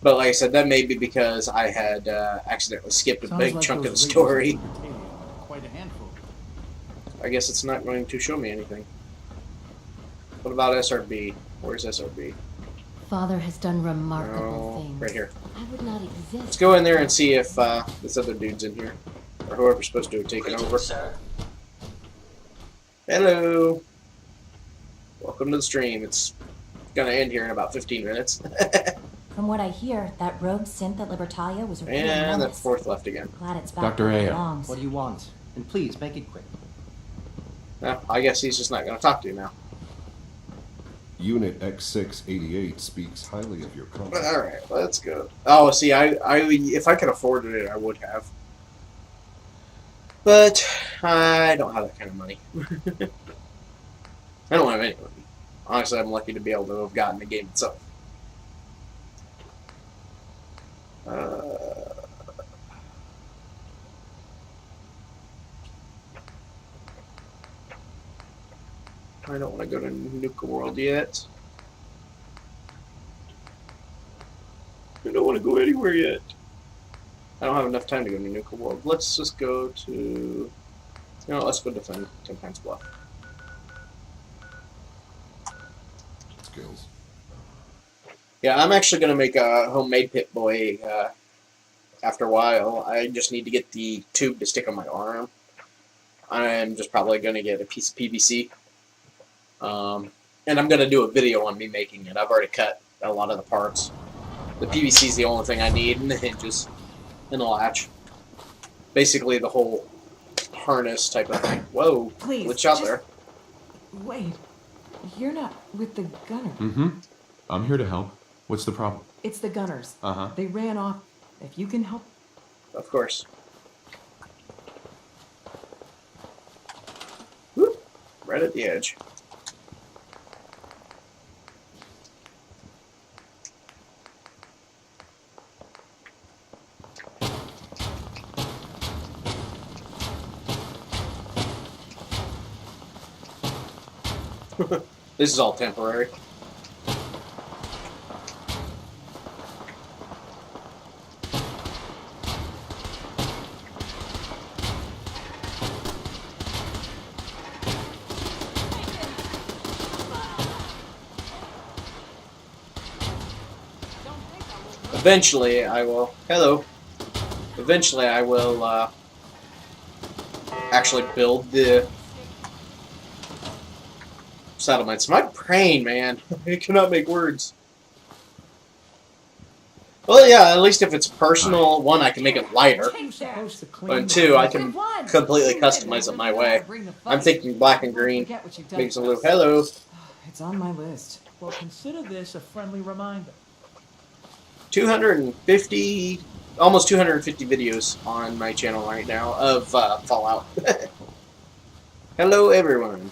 But like I said, that may be because I had accidentally skipped a big chunk of the story. Quite a handful. I guess it's not going to show me anything. What about SRB? Where's SRB? Father has done remarkable things. Right here. I would not exist. Let's go in there and see if this other dude's in here. Or whoever's supposed to have taken over. Sir. Hello. Welcome to the stream. It's gonna end here in about 15 minutes. From what I hear, that rogue synth at Libertalia was really And nice. that fourth left again. Glad it's back Dr. where it Ao. belongs. What do you want? And please, make it quick. I guess he's just not gonna talk to you now. Unit X688 speaks highly of your company. Alright, let's go. Oh, see, I if I could afford it, I would have. But I don't have that kind of money. I don't have any money. Honestly, I'm lucky to be able to have gotten the game itself. I don't want to go to Nuka World yet. I don't want to go anywhere yet. I don't have enough time to go to Nuka World. Let's just go to... You know, let's go to 10 Pines Bluff. Skills. Yeah, I'm actually going to make a homemade Pip-Boy after a while. I just need to get the tube to stick on my arm. I'm just probably going to get a piece of PVC. And I'm going to do a video on me making it. I've already cut a lot of the parts. The PVC is the only thing I need, and the hinges, and the latch. Basically the whole harness type of thing. Whoa, Please, glitch out just- there. Wait, you're not with the gunner. Mm-hmm. I'm here to help. What's the problem? It's the gunners. Uh-huh. They ran off. If you can help. Of course. Whoop, right at the edge. This is all temporary. Eventually, I will. Hello. Eventually, I will actually build the settlements. My brain, man, I cannot make words. Well, yeah, at least if it's personal, one, I can make it lighter. And two, I can completely customize it my way. I'm thinking black and green. Makes a little hello. It's on my list. Well, consider this a friendly reminder. 250, almost 250 videos on my channel right now of Fallout. Hello, everyone.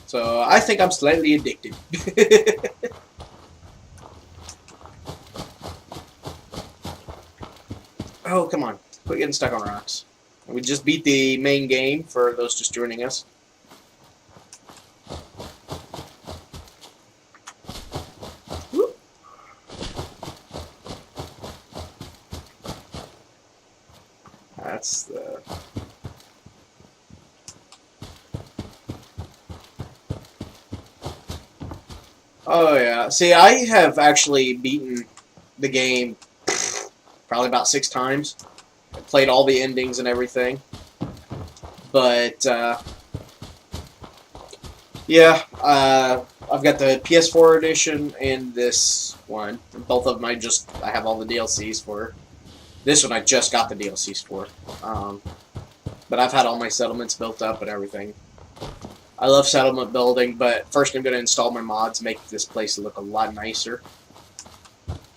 So, I think I'm slightly addicted. Oh, come on. Quit getting stuck on rocks. We just beat the main game for those just joining us. Whoop. That's the... Oh, yeah. See, I have actually beaten the game probably about 6 times. I played all the endings and everything. But, yeah, I've got the PS4 edition and this one. Both of them I have all the DLCs for. This one I just got the DLCs for. But I've had all my settlements built up and everything. I love settlement building, but first I'm going to install my mods, make this place look a lot nicer.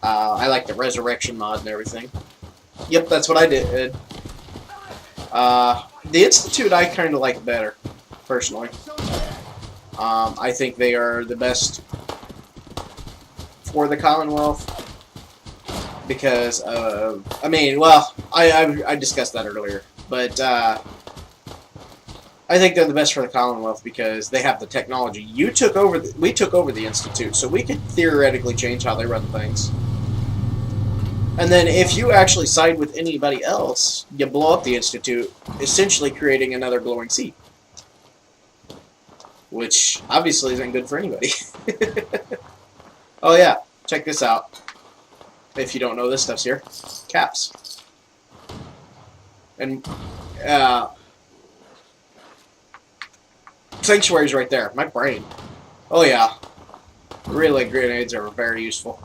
I like the resurrection mod and everything. Yep, that's what I did. The Institute I kind of like better, personally. I think they are the best for the Commonwealth. Because, I mean, well, I discussed that earlier. But, I think they're the best for the Commonwealth because they have the technology. We took over the Institute, so we could theoretically change how they run things. And then if you actually side with anybody else, you blow up the Institute, essentially creating another glowing sea. Which obviously isn't good for anybody. Oh yeah, check this out. If you don't know, this stuff's here. Caps. And, Sanctuary's right there. My brain. Oh yeah. Relay grenades are very useful.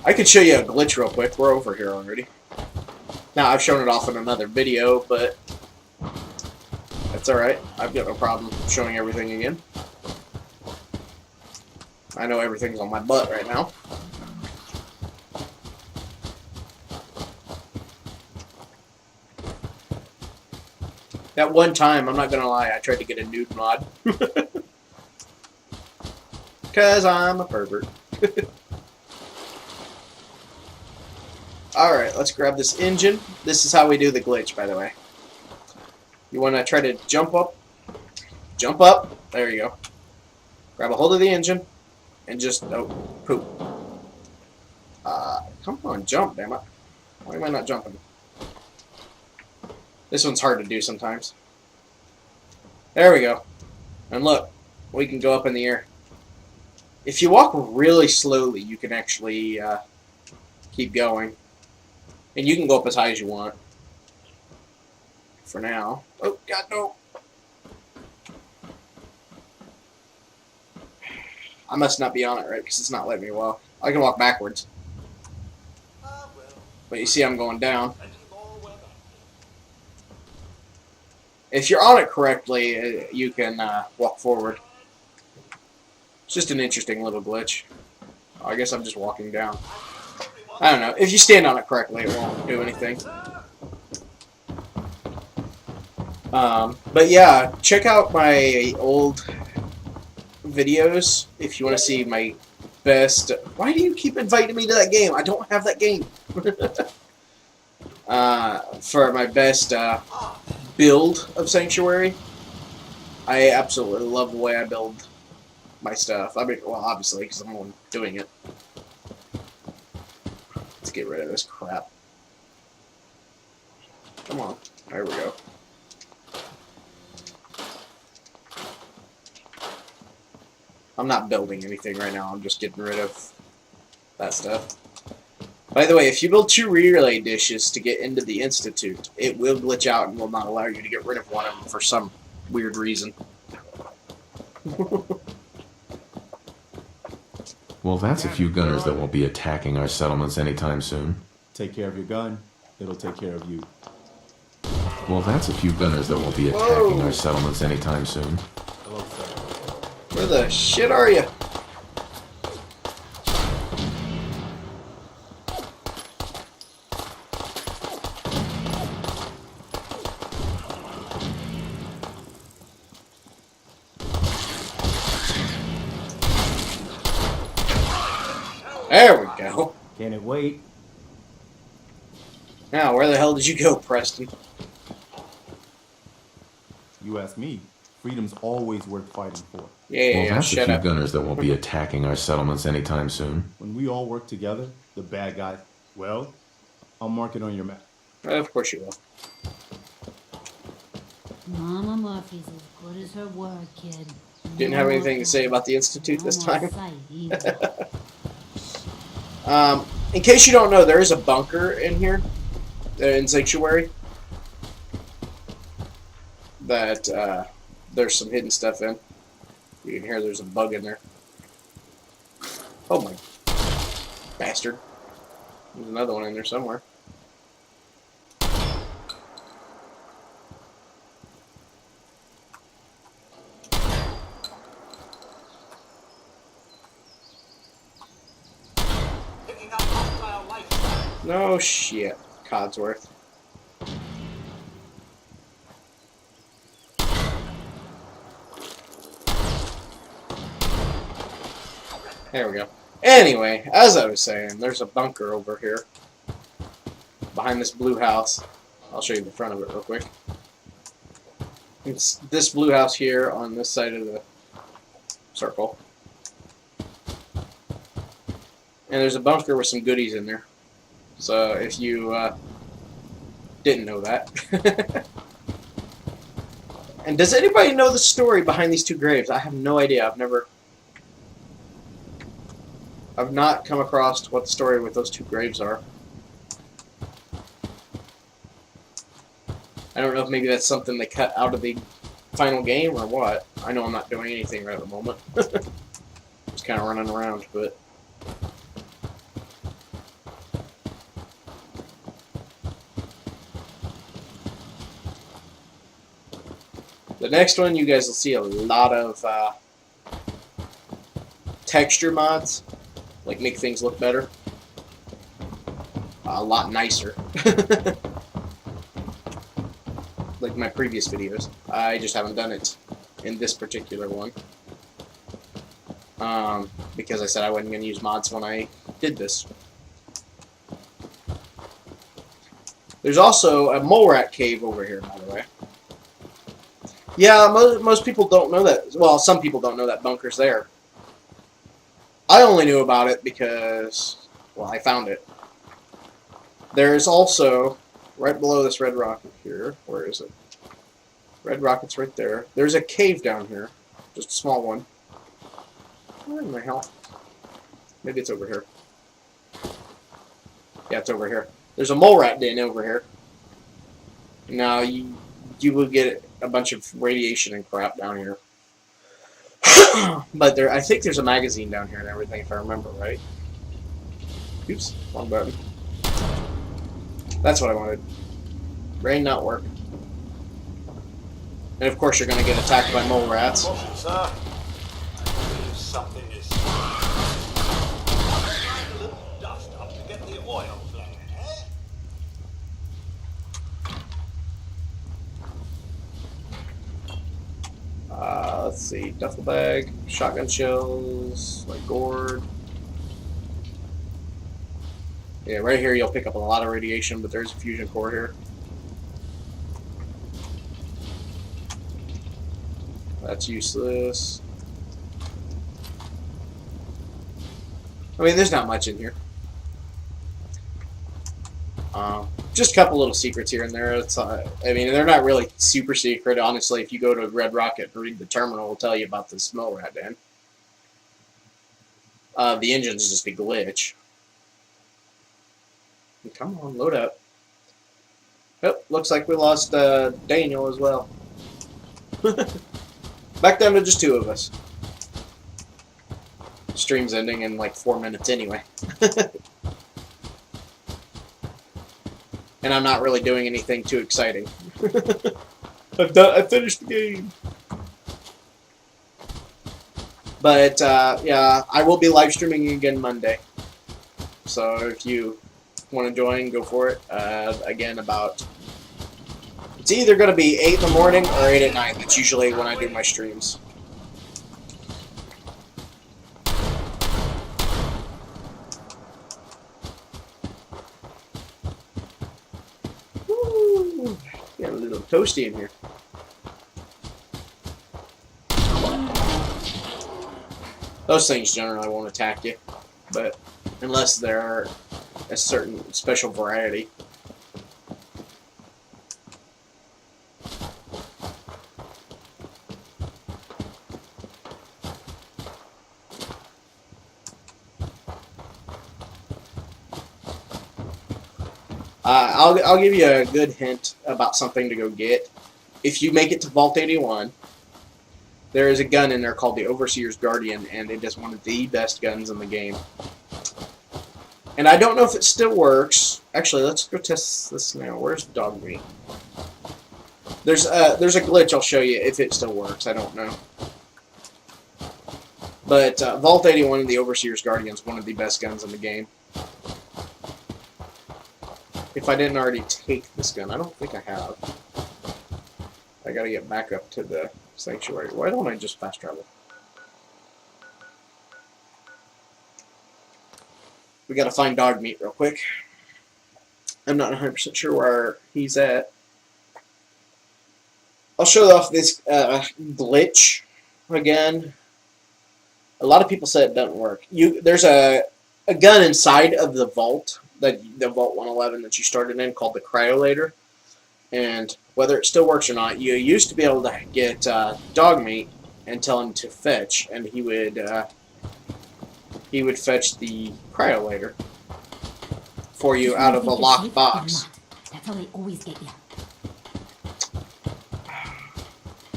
I could show you a glitch real quick. We're over here already. Now, I've shown it off in another video, but that's alright. I've got no problem showing everything again. I know everything's on my butt right now. At one time, I'm not gonna lie, I tried to get a nude mod. Cause I'm a pervert. Alright, let's grab this engine. This is how we do the glitch, by the way. You wanna try to jump up. Jump up. There you go. Grab a hold of the engine. And just, oh, poop. Come on, jump, damn it. Why am I not jumping? This one's hard to do sometimes. There we go. And look, we can go up in the air. If you walk really slowly, you can actually keep going. And you can go up as high as you want. For now. Oh, God, no. I must not be on it right, because it's not letting me walk. I can walk backwards. But you see I'm going down. If you're on it correctly, you can walk forward. It's just an interesting little glitch. I guess I'm just walking down. I don't know. If you stand on it correctly, it won't do anything. But yeah, check out my old videos if you want to see my best... Why do you keep inviting me to that game? I don't have that game. For my best build of Sanctuary. I absolutely love the way I build my stuff. I mean, well, obviously, because I'm the one doing it. Let's get rid of this crap. Come on. There we go. I'm not building anything right now. I'm just getting rid of that stuff. By the way, if you build 2 relay dishes to get into the Institute, it will glitch out and will not allow you to get rid of one of them for some weird reason. Well, that's a few gunners that won't be attacking our settlements anytime soon. Take care of your gun. It'll take care of you. Well, that's a few gunners that won't be attacking our settlements anytime soon. Where the shit are you? There we go. Can it wait? Now, where the hell did you go, Preston? You ask me. Freedom's always worth fighting for. Well, that's a few gunners that won't be attacking our settlements anytime soon. When we all work together, the bad guys, well, I'll mark it on your map. Of course you will. Mama Murphy's as good as her word, kid. Didn't have anything to say about the Institute this time. In case you don't know, there is a bunker in here, in Sanctuary, that there's some hidden stuff in. You can hear there's a bug in there. Oh my bastard. There's another one in there somewhere. No shit, Codsworth. There we go. Anyway, as I was saying, there's a bunker over here behind this blue house. I'll show you the front of it real quick. It's this blue house here on this side of the circle. And there's a bunker with some goodies in there. So if you didn't know that. And does anybody know the story behind these 2 graves? I have no idea. I've not come across what the story with those 2 graves are. I don't know if maybe that's something they cut out of the final game or what. I know I'm not doing anything right at the moment. Just kind of running around, but... The next one, you guys will see a lot of texture mods, like make things look better, a lot nicer, like my previous videos. I just haven't done it in this particular one, because I said I wasn't going to use mods when I did this. There's also a mole rat cave over here, by the way. Yeah, most people don't know that. Well, some people don't know that bunker's there. I only knew about it because, well, I found it. There's also, right below this red rocket here, where is it? Red rocket's right there. There's a cave down here, just a small one. Where in the hell? Maybe it's over here. Yeah, it's over here. There's a mole rat den over here. Now, you will get a bunch of radiation and crap down here. But I think there's a magazine down here and everything, if I remember right. Oops, wrong button. That's what I wanted. Brain not work. And of course you're going to get attacked by mole rats. Caution, sir. I believe something is... a little dust up to get the oil flowing, eh? Let's see, duffel bag, shotgun shells, like gourd. Yeah, right here you'll pick up a lot of radiation, but there's a fusion core here. That's useless. I mean, there's not much in here. Just a couple little secrets here and there. It's, I mean, they're not really super secret. Honestly, if you go to Red Rocket and read the terminal, it'll tell you about this mole rat den. The engine's just a glitch. Come on, load up. Oh, looks like we lost Daniel as well. Back down to just 2 of us. Stream's ending in like 4 minutes anyway. And I'm not really doing anything too exciting. I finished the game. But yeah, I will be live streaming again Monday. So if you want to join, go for it. Again, it's either going to be 8 in the morning or 8 at night. That's usually when I do my streams. Woo! Got a little toasty in here. Those things generally won't attack you, but unless they're a certain special variety. I'll give you a good hint about something to go get. If you make it to Vault 81, there is a gun in there called the Overseer's Guardian, and it is one of the best guns in the game. And I don't know if it still works. Actually, let's go test this now. Where's dog meat? There's a glitch I'll show you if it still works. I don't know. But Vault 81 and the Overseer's Guardian is one of the best guns in the game. If I didn't already take this gun, I don't think I have. I gotta get back up to the sanctuary. Why don't I just fast travel? We gotta find dog meat real quick. I'm not 100% sure where he's at. I'll show off this glitch again. A lot of people said it doesn't work. There's a gun inside of the vault, the Vault 111 that you started in, called the Cryolator. And whether it still works or not, you used to be able to get dog meat and tell him to fetch, and he would fetch the Cryolator for you out of a locked box. That's how they always get you.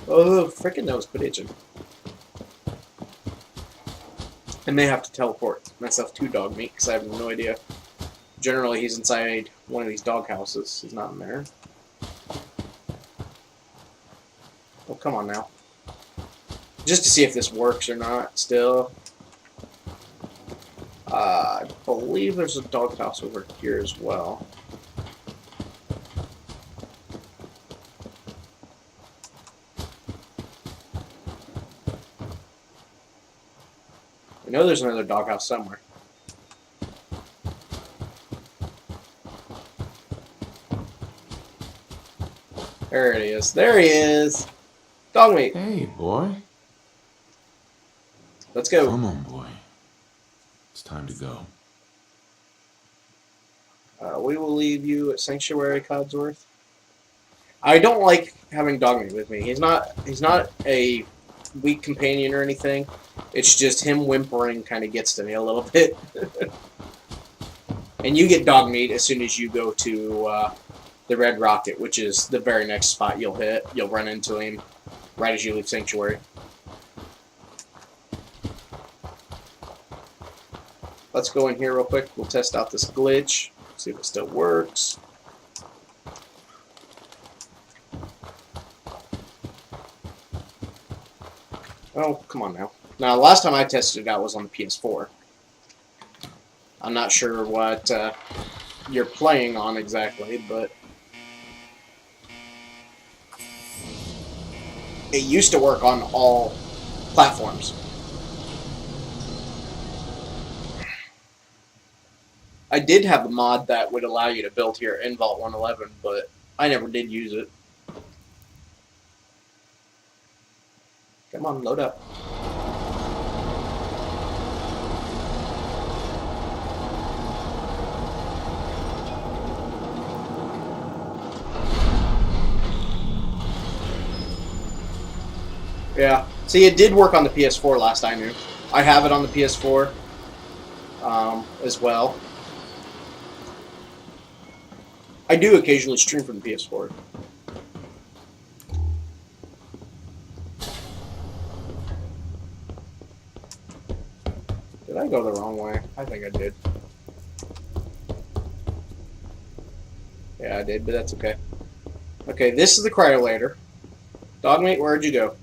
Oh, freaking nose, quit itching. I may have to teleport myself to dog meat because I have no idea. Generally, he's inside one of these dog houses. He's not in there. Oh, come on now. Just to see if this works or not, still. I believe there's a dog house over here as well. I know there's another doghouse somewhere. There it is. There he is. Dog meat. Hey, boy. Let's go. Come on, boy. It's time to go. We will leave you at Sanctuary, Codsworth. I don't like having dog meat with me. He's not a weak companion or anything. It's just him whimpering kind of gets to me a little bit. And you get dog meat as soon as you go to the Red Rocket, which is the very next spot you'll hit. You'll run into him right as you leave Sanctuary. Let's go in here real quick. We'll test out this glitch. See if it still works. Oh, come on now. Now, the last time I tested it out was on the PS4. I'm not sure what you're playing on exactly, but it used to work on all platforms. I did have a mod that would allow you to build here in Vault 111, but I never did use it. Come on, load up. Yeah. See, it did work on the PS4 last I knew. I have it on the PS4. as well. I do occasionally stream from the PS4. Did I go the wrong way? I think I did. Yeah, I did, but that's okay. Okay, this is the cryolator. Dogmeat, where'd you go?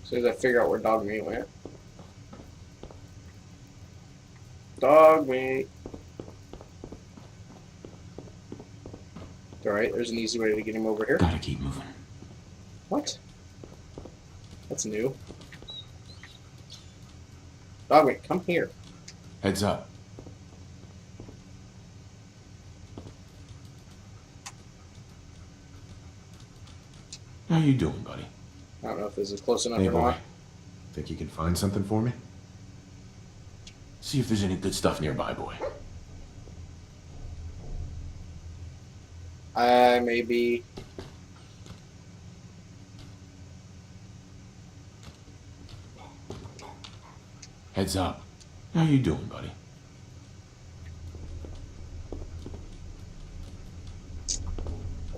As soon as I figure out where Dogmeat went. Dogmeat. Alright, there's an easy way to get him over here. Gotta keep moving. What? That's new. Dogmeat, come here. Heads up. How you doing, buddy? I don't know if this is close enough Hey, or boy. not. Think you can find something for me? See if there's any good stuff nearby, boy. Maybe. Heads up. How you doing, buddy?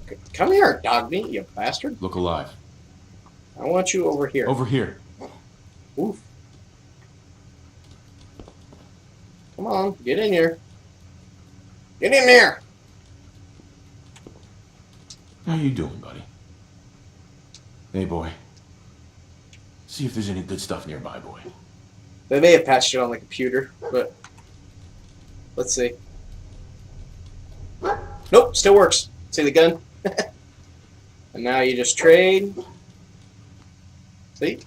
Okay, come here, Dogmeat, you bastard. Look alive. I want you over here. Over here. Oof. Come on, get in here. Get in there! How you doing, buddy? Hey, boy. See if there's any good stuff nearby, boy. They may have patched it on the computer, but let's see. Nope, still works. See the gun? And now you just trade. See?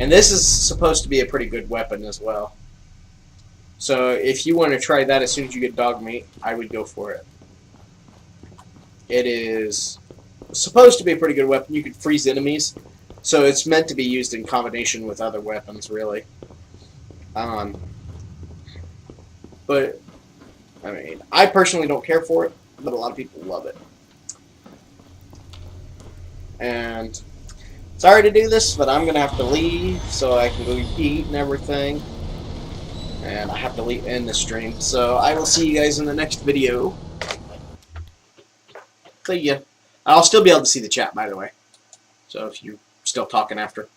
And this is supposed to be a pretty good weapon as well. So if you want to try that as soon as you get Dogmeat, I would go for it. It is supposed to be a pretty good weapon. You can freeze enemies. So it's meant to be used in combination with other weapons, really. But, I mean, I personally don't care for it, but a lot of people love it. And sorry to do this, but I'm going to have to leave so I can go eat and everything. And I have to end the stream. So I will see you guys in the next video. See ya. I'll still be able to see the chat, by the way. So if you're still talking after.